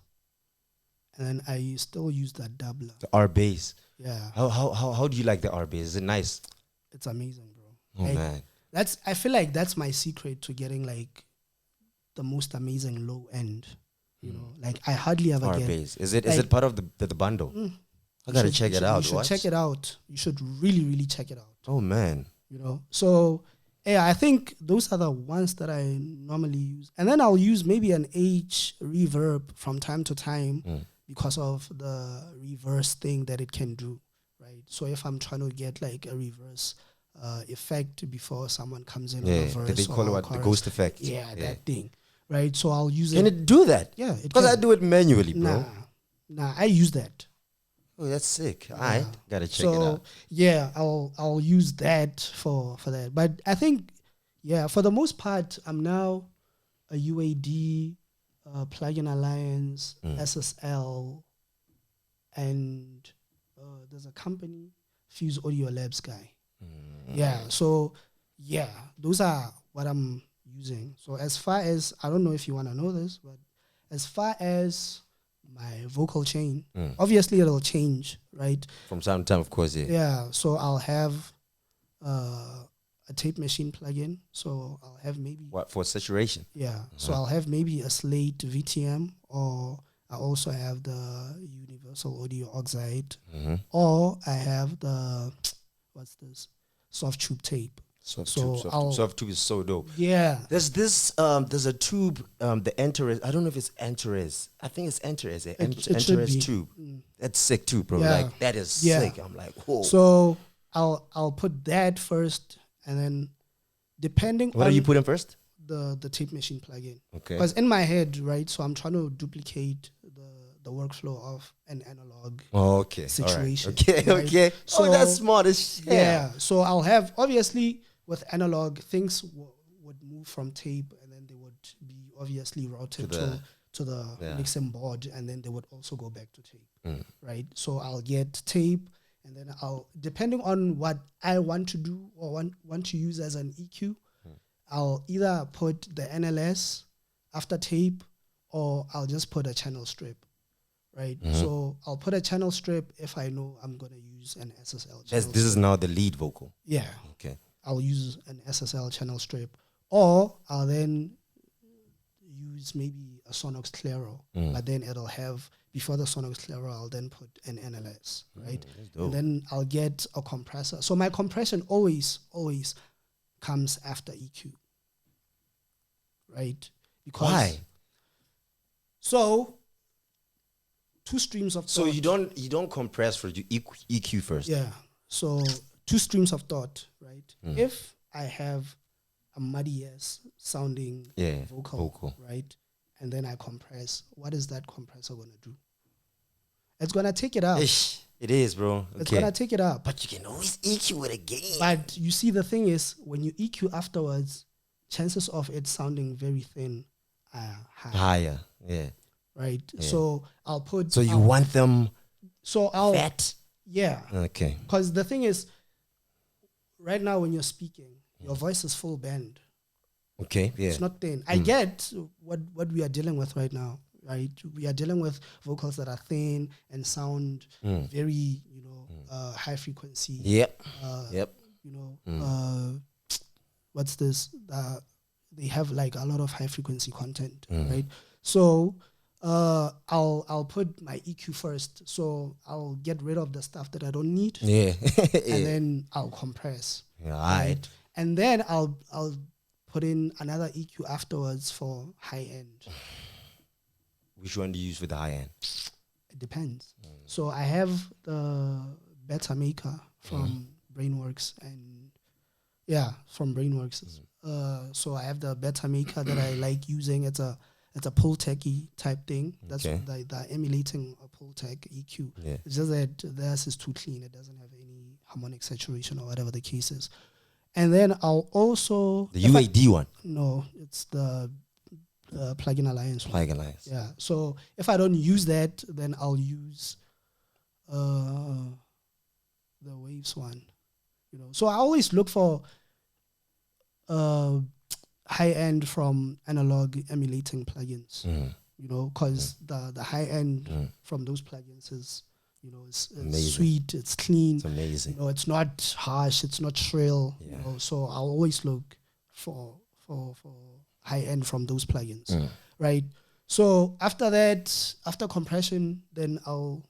and then I still use that doubler. The R bass. Yeah. How do you like the R bass? Is it nice? It's amazing, bro. Oh man. I feel like that's my secret to getting like the most amazing low end. You know, like I hardly ever R get. bass. Is it part of the bundle? I gotta check it out. You should check it out. You should really, really check it out. Oh man. You know, so yeah, I think those are the ones that I normally use, and then I'll use maybe an GvRv from time to time because of the reverse thing that it can do, right? So if I'm trying to get like a reverse effect before someone comes in, on a verse, they call it what, the ghost effect. Yeah, that thing, right? So I'll use it. Can it do that? Yeah, because I do it manually, bro. Nah, I use that. Oh, that's sick. All right, gotta check it So out. yeah, I'll use that for that. But I think for the most part, I'm now a UAD, Plugin Alliance, SSL, and there's a company, Fuse Audio Labs guy. Yeah, so those are what I'm using. So as far as, I don't know if you want to know this, but as far as my vocal chain, obviously it'll change, right? From time to time, of course, Yeah, so I'll have a tape machine plugin. So I'll have maybe... What, for saturation? Yeah, so I'll have maybe a Slate VTM or I also have the universal audio oxide, Mm-hmm. or I have the what's this soft tube tape. Soft So tube. I'll Soft tube is so dope. yeah. There's this there's a tube, the Enteres. I don't know if it's Enteres. I think it's Enteres. It should Enteres be. tube. That's sick too, bro. Yeah. Like that is Yeah. sick. I'm like, whoa. So I'll put that first, and then depending What on are you putting first? the tape machine plugin. Okay. Because in my head, right, so I'm trying to duplicate the workflow of an analog Oh, okay. situation. All right. Okay. right? Okay. So, oh, that's smart as shit. Yeah. So I'll have, obviously, with analog, things would move from tape, and then they would be obviously routed to the mixing board, and then they would also go back to tape, right? So I'll get tape, and then I'll, depending on what I want to do or want to use as an EQ, I'll either put the NLS after tape, or I'll just put a channel strip, right? So I'll put a channel strip if I know I'm going to use an SSL channel This is now the lead vocal. Yeah. Okay. I'll use an SSL channel strip, or I'll then use maybe a Sonox Claro, but then it'll have, before the Sonox Claro, I'll then put an NLS, right? And then I'll get a compressor. So my compression always comes after EQ, right? Because Why? So two streams of thought. So you don't compress first, you EQ first. Yeah. So two streams of thought, right? If I have a muddy ass sounding vocal, right? And then I compress, what is that compressor going to do? It's going to take it up. It is, bro. Okay. It's going to take it up. But you can always EQ it again. But you see, the thing is, when you EQ afterwards, chances of it sounding very thin are higher. Yeah. Right? Yeah. So I'll put... So you want them fat? Yeah. Okay. Because the thing is, right now when you're speaking, your voice is full bend. Okay, yeah. It's not thin. I get what we are dealing with right now, right? We are dealing with vocals that are thin and sound very, high frequency. Yep. What's this? They have like a lot of high frequency content, right? So I'll put my EQ first. So I'll get rid of the stuff that I don't need. Yeah. And then I'll compress. Yeah, right. And then I'll put in another EQ afterwards for high end. Which one do you use for the high end? It depends. So I have the Beta Maker from Brainworks, and from Brainworks. So I have the Beta Maker that I like using. It's a Pultec type thing. That's the emulating a Pultec EQ. Yeah. It's just that theirs is too clean. It doesn't have any harmonic saturation or whatever the case is. And then I'll also... The UAD one? No, it's the Plugin Alliance. Plugin Alliance. Yeah. So if I don't use that, then I'll use the Waves one. So I always look for high end from analog emulating plugins. Because the high end from those plugins is it's sweet, it's clean. It's amazing. It's not harsh, it's not shrill. So I'll always look for high end from those plugins, right? So after that, after compression, then it'll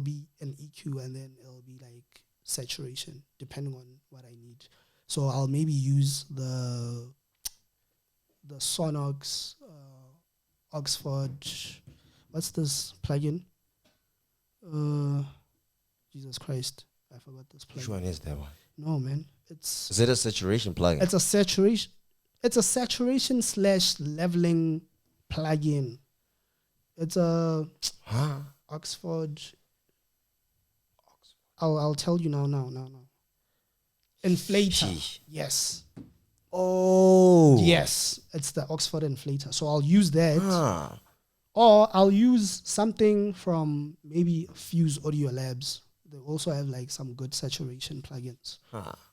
be an EQ, and then it'll be like saturation, depending on what I need. So I'll maybe use the Sonox Oxford. What's this plugin? Jesus Christ, I forgot this plugin. Which one is that one? No, man. Is it a saturation plugin? It's a saturation. It's a saturation / leveling plugin. It's a Oxford. I'll tell you now. Inflator. Yes. Oh. Yes. It's the Oxford Inflator. So I'll use that. Or I'll use something from maybe Fuse Audio Labs. They also have like some good saturation plugins.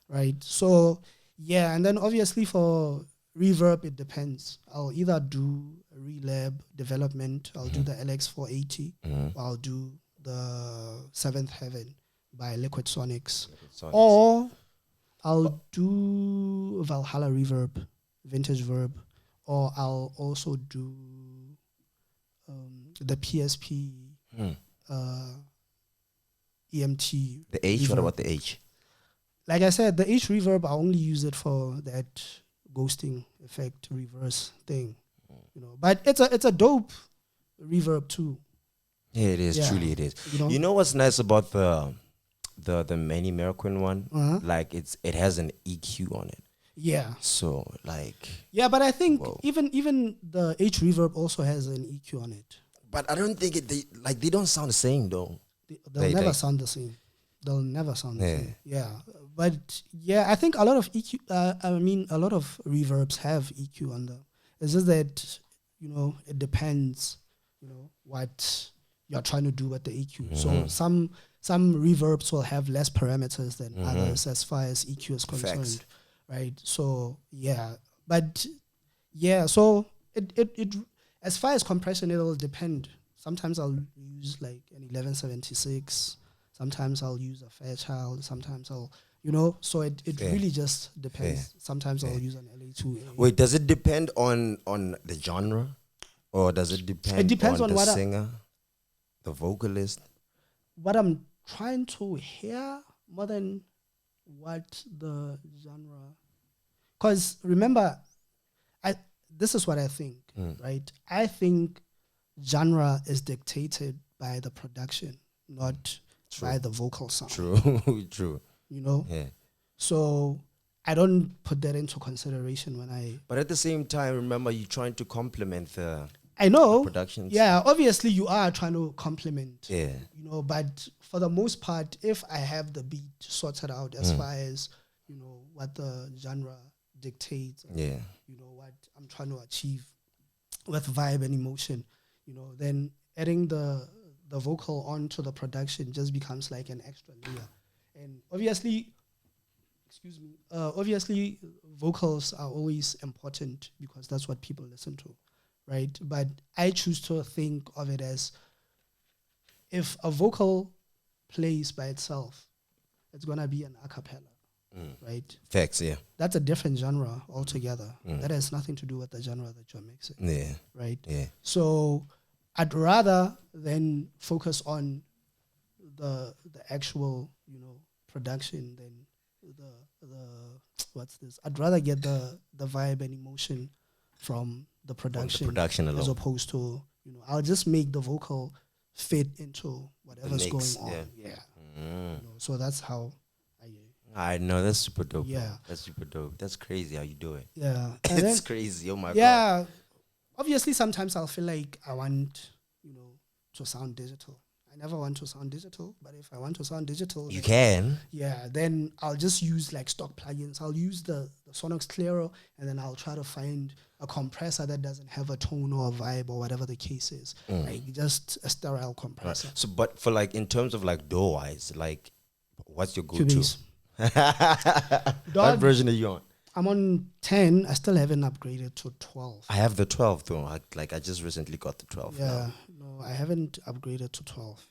Right? So, and then obviously for reverb, it depends. I'll either do a Relab development, I'll do the LX480, or I'll do the Seventh Heaven by Liquid Sonics. Or I'll do Valhalla Reverb, Vintage Verb, or I'll also do the PSP, EMT. The H. What reverb. about the H? Like I said, the H reverb, I only use it for that ghosting effect reverse thing, you know. But it's a dope reverb too. Yeah, it is. Yeah. Truly, it is. You know? You know what's nice about the Manny American one? Like it has an EQ on it. Yeah. So like. Yeah, but I think Whoa. even the H reverb also has an EQ on it. But I don't think they don't sound the same though. They'll They- never they- sound the same. They'll never sound the Yeah. same. Yeah. But yeah, I think a lot of EQ, a lot of reverbs have EQ on them. It's just that, you know, it depends, you know, what you're trying to do with the EQ. So some reverbs will have less parameters than others as far as EQ is concerned. Facts. Right. So yeah. But yeah, so it as far as compression, it'll depend. Sometimes I'll use like an 1176. Sometimes I'll use a Fairchild. Sometimes I'll, you know, so it Fair. really just depends. Fair. Sometimes I'll use an LA2. Wait, does it depend on the genre, or does it depend? It depends on the what singer, the vocalist. What I'm trying to hear more than what the genre. Because remember, this is what I think, right? I think genre is dictated by the production, not by the vocal sound. True, true. You know? Yeah. So I don't put that into consideration when I... But at the same time, remember, you're trying to complement the I know. productions. Yeah, obviously you are trying to complement. Yeah. You know, but for the most part, if I have the beat sorted out as far as, you know, what the genre dictates, and, Yeah. you know, what I'm trying to achieve with vibe and emotion, you know, then adding the vocal onto the production just becomes like an extra layer. And obviously, obviously vocals are always important because that's what people listen to, right? But I choose to think of it as if a vocal plays by itself, it's gonna be an a cappella, right? Facts, yeah. That's a different genre altogether. That has nothing to do with the genre that you're mixing, Yeah. right? Yeah. So I'd rather than focus on the actual, you know, production than the what's this? I'd rather get the vibe and emotion from the production, production as alone. opposed to, you know, I'll just make the vocal fit into whatever's mix, going on. yeah. Yeah. You know, so that's how I know, that's super dope. Yeah. Bro. That's super dope. That's crazy how you do it. yeah. It's And then, crazy. Oh my god. yeah. Obviously, sometimes I'll feel like I want, you know, to sound digital. I never want to sound digital, but if I want to sound digital, You then- can. yeah, then I'll just use like stock plugins. I'll use the Sonox Clearer, and then I'll try to find a compressor that doesn't have a tone or a vibe or whatever the case is. Like just a sterile compressor. So, but for like in terms of like door wise, like, what's your go-to? Cubase. What Dog, version are you on? I'm on 10. I still haven't upgraded to 12. I have the 12 though. I just recently got the 12. Yeah, no, I haven't upgraded to 12.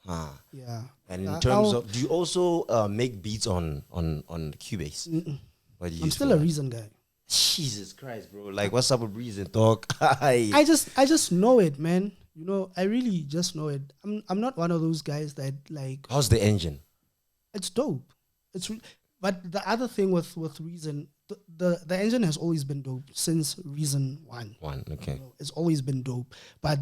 Huh. Yeah. And in I'll- terms of, do you also make beats on Cubase? What do you I'm use still for a that? Reason guy. Jesus Christ, bro! Like, what's up with Reason, dog? I just know it, man. You know, I really just know it. I'm not one of those guys that like How's the engine? it's dope. But the other thing with Reason, the engine has always been dope since Reason 1. Okay. You know, it's always been dope. But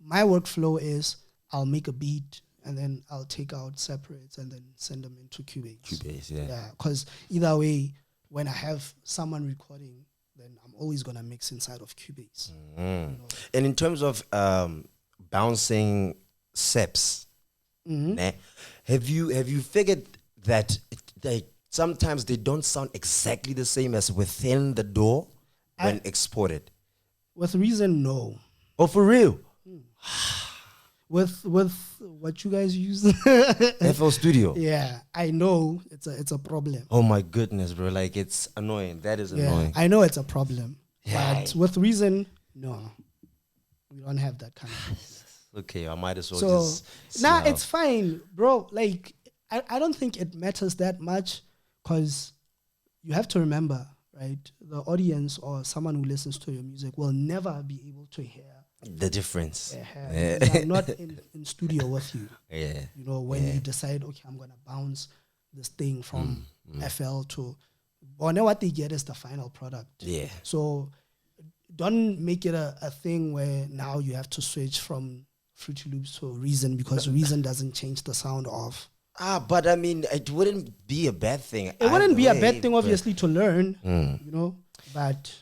my workflow is I'll make a beat and then I'll take out separates and then send them into Cubase. Cubase, yeah. Yeah, because either way, when I have someone recording, then I'm always gonna mix inside of Cubase. You know? And in terms of bouncing seps, nah, have you figured that sometimes they don't sound exactly the same as within the door when exported? With Reason, no. Oh, for real? With what you guys use, FL Studio. yeah, I know it's a problem. Oh my goodness, bro! Like, it's annoying. That is Yeah, annoying. I know it's a problem. Yeah. But with Reason, no, we don't have that kind of. Okay, I might as well So just. nah, see how- it's fine, bro. Like I don't think it matters that much because you have to remember, right? The audience or someone who listens to your music will never be able to hear The difference. Yeah. We are not in studio with you. Yeah. You know, when you decide, okay, I'm gonna bounce this thing from FL to, but now what they get is the final product. Yeah. So don't make it a thing where now you have to switch from Fruity Loops to Reason, because Reason doesn't change the sound of. But I mean, it wouldn't be a bad thing. It wouldn't be a bad thing, obviously, to learn, you know, but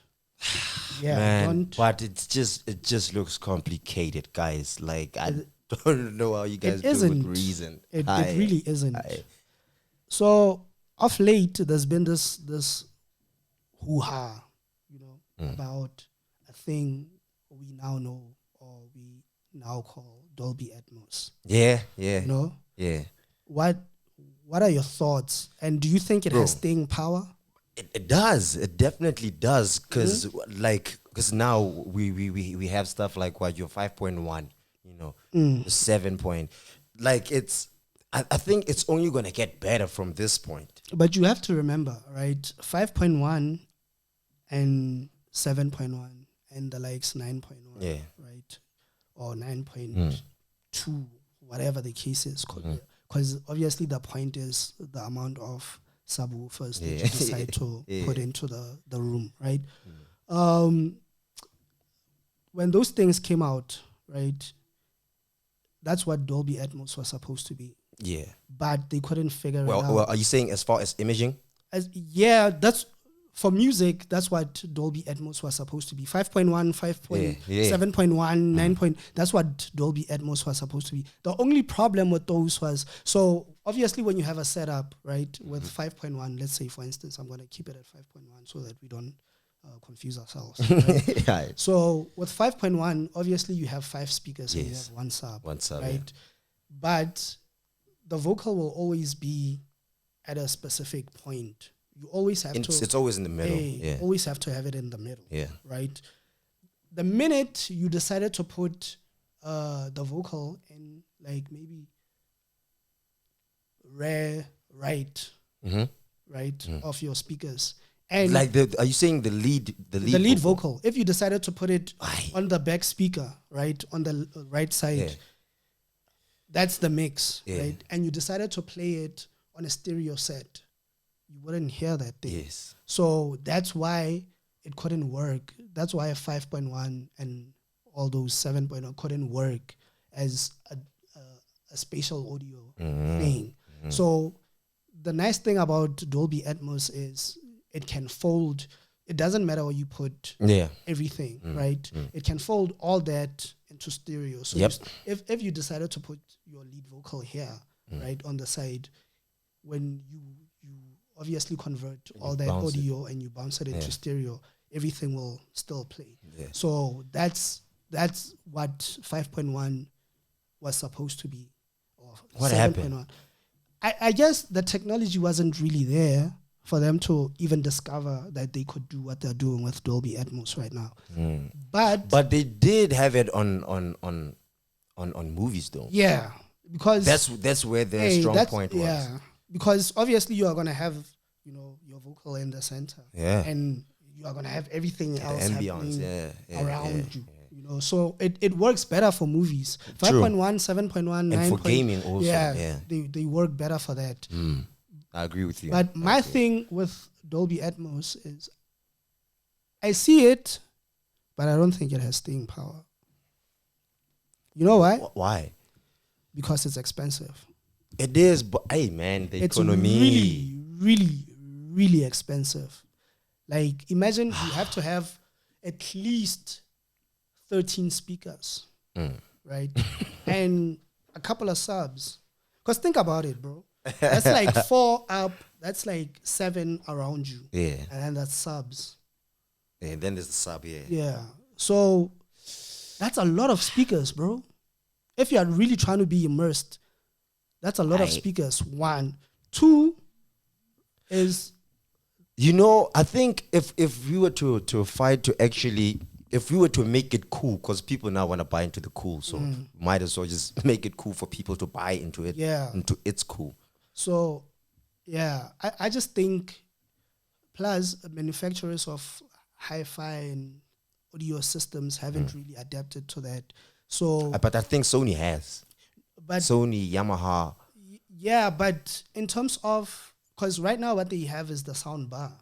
yeah, man, but it just looks complicated, guys. Like, I don't know how you guys do it with Reason. It really isn't. So of late, there's been this hoo-ha, you know, about a thing we now know, or we now call Dolby Atmos. Yeah. You know? Yeah. What are your thoughts? And do you think it has staying power? It does. It definitely does. Because now we have stuff like what your 5.1, you know, the 7 point. Like, I think it's only going to get better from this point. But you have to remember, right? 5.1 and 7.1 and the likes 9.1, right? Or 9.2, whatever the case is. Because obviously the point is the amount of subwoofers that you decide to put into the room, right? When those things came out, right, that's what Dolby Atmos was supposed to be. Yeah. But they couldn't figure it out. Well, are you saying as far as imaging? That's for music, that's what Dolby Atmos was supposed to be. 5.1, 5.7.1, 9. That's what Dolby Atmos was supposed to be. The only problem with those was, so obviously when you have a setup, right, with 5.1, let's say for instance, I'm going to keep it at 5.1 so that we don't confuse ourselves. Right? So with 5.1, obviously you have 5 speakers and you have one sub, right? But the vocal will always be at a specific point. You always have to. It's always in the middle. You always have to have it in the middle. Yeah. Right. The minute you decided to put the vocal in, like maybe rare right, of your speakers, and like are you saying the lead vocal? If you decided to put it on the back speaker, right, on the right side, that's the mix, right? And you decided to play it on a stereo set, you wouldn't hear that thing. Yes. So that's why it couldn't work. That's why 5.1 and all those 7.1 couldn't work as a spatial audio thing. So the nice thing about Dolby Atmos is it can fold. It doesn't matter where you put everything, right? It can fold all that into stereo. So if you decided to put your lead vocal here, right, on the side, when you obviously convert all that audio and you bounce it into stereo, everything will still play. So that's what 5.1 was supposed to be. Or what happened? I guess the technology wasn't really there for them to even discover that they could do what they're doing with Dolby Atmos right now. But they did have it on movies though. Yeah, because that's where their strong point was. Yeah, because obviously you are gonna have, you know, your vocal in the center. Yeah. And you are gonna have everything else ambience, around you. You know, so it works better for movies. 5.1, 7.1, 9. And for gaming also. Yeah. They work better for that. I agree with you. But my thing with Dolby Atmos is I see it, but I don't think it has staying power. You know why? Why? Because it's expensive. It is, but hey man, it's economy. Really, really, really expensive. Like imagine you have to have at least 13 speakers, right? And a couple of subs. Because think about it, bro. That's like 4 up, that's like 7 around you. Yeah. And then that's subs. And then there's the sub, Yeah. So that's a lot of speakers, bro. If you are really trying to be immersed, that's a lot of speakers. 1. 2 is... You know, I think if we were to fight to actually... If we were to make it cool, because people now want to buy into the cool, so might as well just make it cool for people to buy into it. Yeah. Into it's cool. So, yeah, I just think, plus manufacturers of hi-fi and audio systems haven't really adapted to that. So, But I think Sony has. but Sony, Yamaha. yeah, but in terms of, because right now what they have is the sound bar.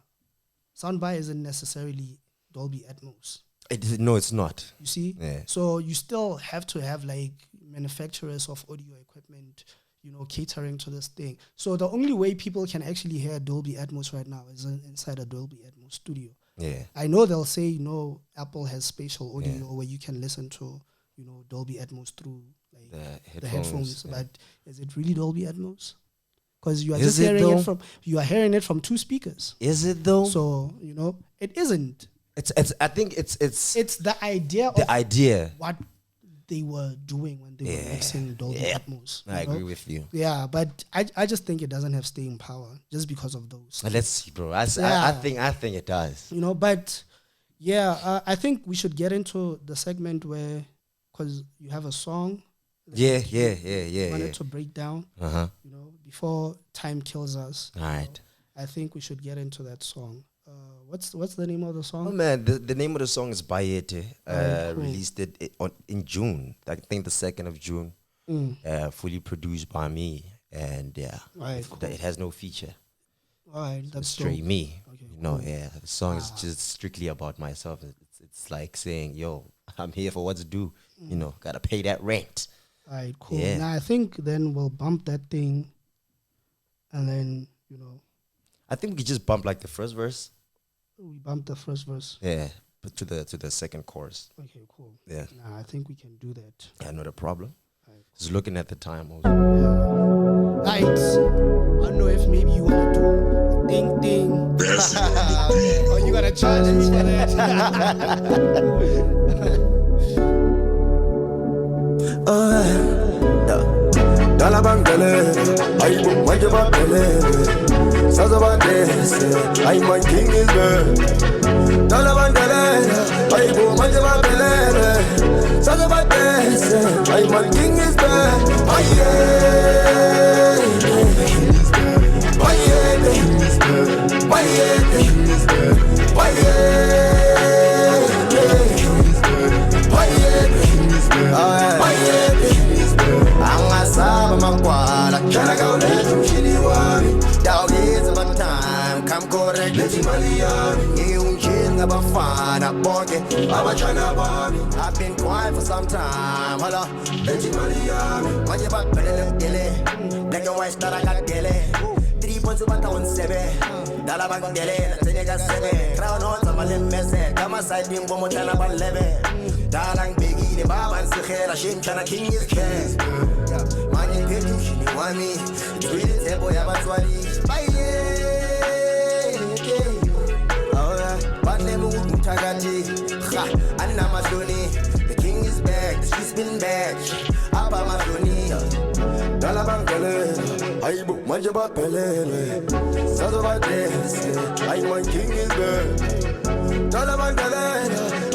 Sound bar isn't necessarily Dolby Atmos. No, it's not. You see? Yeah. So you still have to have like manufacturers of audio equipment, catering to this thing. So the only way people can actually hear Dolby Atmos right now is inside a Dolby Atmos studio. Yeah. I know they'll say, Apple has spatial audio where you can listen to, Dolby Atmos through like the headphones. Yeah. But is it really Dolby Atmos? Because you are Is just it hearing though? you are hearing it from two speakers. Is it though? So, it isn't. I think it's It's the idea the of idea. what they were doing when they were mixing Dolby Atmos. I agree with you. Yeah, but I just think it doesn't have staying power just because of those. Let's see, bro. I think it does. But yeah, I think we should get into the segment where, because you have a song. Yeah. Wanted to break down. Before time kills us. All right. I think we should get into that song. What's the name of the song? Oh man, the name of the song is Bayete. Cool. Released it in June. I think the 2nd of June. Fully produced by me, and Right, cool. it has no feature. All right, that's Straight dope. me. Okay, No, cool. yeah. The song is just strictly about myself. It's like saying, yo, I'm here for what's due. Gotta pay that rent. All right, cool. Yeah. Now I think then we'll bump that thing, and then I think we could just bump like the first verse. we bump the first verse. Yeah. But to the second chorus. Okay, cool. Yeah. Nah, I think we can do that. Yeah, not a problem. Right. Just looking at the time also. Yeah. Right. I don't know if maybe you want to do a ding. Or you gotta charge me for that. Dala bangale, I book my job Sazabandese, I my king is bird. Dala bangale, I book my job Sazabandese, I my king is bird. Angasaba makwala Kana kauleta mshini wami Davies about time Come correct leti mali yami Unjinga bafana bonke Abachana bami I've been quiet for some time Hala leti mali yami Manje bakpelele dele Black and white star I got dele 3 points about 17 Dala bang dele Natenega 7 Crown on sama lemese Kama side nimbo motana ban leve Dalang bigi ne baba nsikhela Shimchana king is king Manye kwetu mshini wami Twili tempo ya batwali Batle mungu mtakati Anna masloni The king is back, the streets been back Apa masloni Dala bangale Aibu manje bapelele Sazo batese I my king is back Dala bangale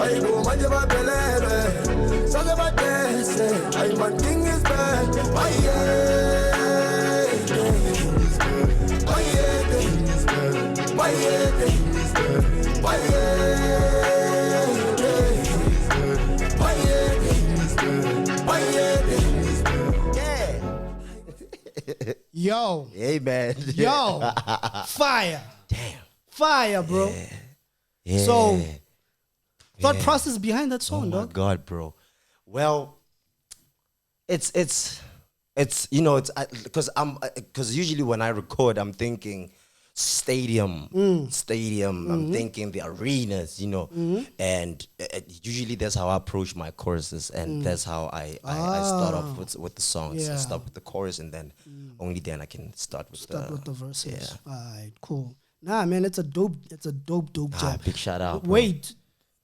Aibu manje bapelele Sazo batese I my king is back Yo. Hey man. Yo. Fire. Damn. Fire, bro. Yeah. So, thought process behind that song, Oh my dog. God, bro. Well, it's because usually when I record, I'm thinking stadium. I'm thinking the arenas, and usually that's how I approach my choruses, and that's how I start off with the songs. I Yeah. start with the chorus, and then only then I can start with The verses. Yeah. Alright, cool. Nah, man, it's a dope job. Big shout out. bro. Wait,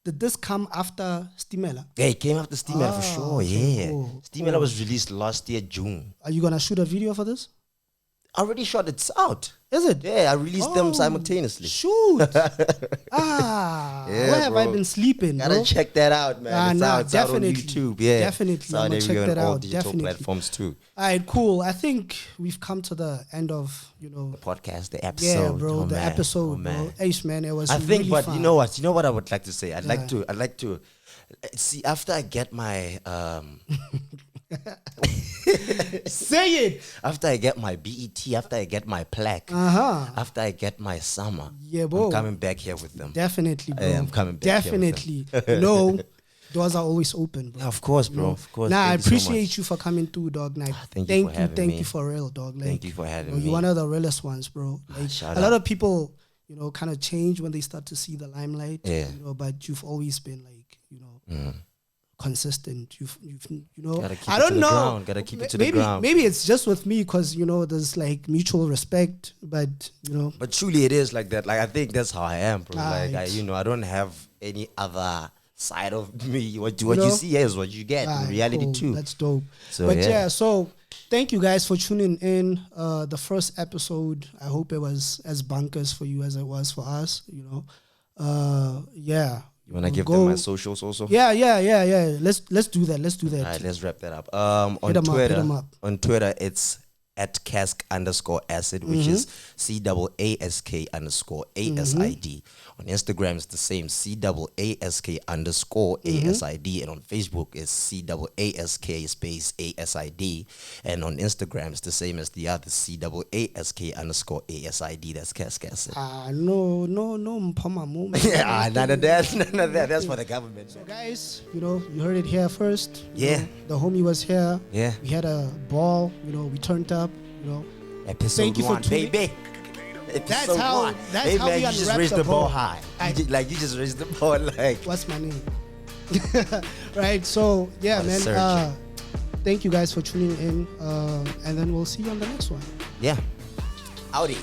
did this come after Stimela? Yeah, it came after Steamella for sure. okay, Yeah, cool, Steamella was released last year June. Are you gonna shoot a video for this? already shot. It's out. Is it? Yeah, I released them simultaneously. Shoot. Where have I bro. been sleeping, Gotta bro? check that out, man. It's out definitely. on YouTube. Yeah, Definitely. It's out I'm gonna check everywhere that on all out. digital Definitely. platforms too. All right, cool. I think we've come to the end of, The podcast, the episode. yeah, bro, Oh, the man. episode, Oh, man. bro. Ace, man, it was I think, really but fun. you know what I would like to say. I'd like to see after I get my Say it. after I get my BET, after I get my plaque, after I get my summer. Yeah, bro. I'm coming back here with them. Definitely, bro. Yeah, I'm coming back here with Definitely. Doors are always open, bro. Yeah, of course, bro. Of course. Nah, I Thank you so appreciate much. you for coming through, dog. Like, Thank you for having me. you for real, dog. Like, Thank you for having me. You're one of the realest ones, bro. Like, shout a lot out. of people, kind of change when they start to see the limelight. Yeah. But you've always been like, consistent. You've Gotta keep I it don't to the know. ground. Gotta keep it to the ground. Maybe it's just with me because there's like mutual respect, but But truly, it is like that. Like I think that's how I am, bro. Right. Like I don't have any other side of me. What you see here is what you get in reality cool. too. That's dope. So, but yeah. so thank you guys for tuning in. The first episode, I hope it was as bonkers for you as it was for us. Yeah. You wanna give them my socials also? Yeah. Let's do that. All right, let's wrap that up. On Hit 'em up. On Twitter, it's at CAASK_ASID, which is CAASK_ASID. On Instagram, it's the same CAASK_ASID, and on Facebook, it's CAASK_ASID, and on Instagram, it's the same as the other CAASK_ASID. That's CAASK ASID. No, Mpho Mamome. Yeah, none of that. That's for the government. So guys, you heard it here first. Yeah. The homie was here. Yeah. We had a ball. We turned up. Episode Thank you for 1, tuning- baby. Episode how- 1. that's Hey how man, we you just unwrap raised the the ball ball. high. I- You just raised the ball like. What's my name? Right. So yeah, What a man. surgeon. Thank you guys for tuning in. And then we'll see you on the next one. Yeah. Howdy.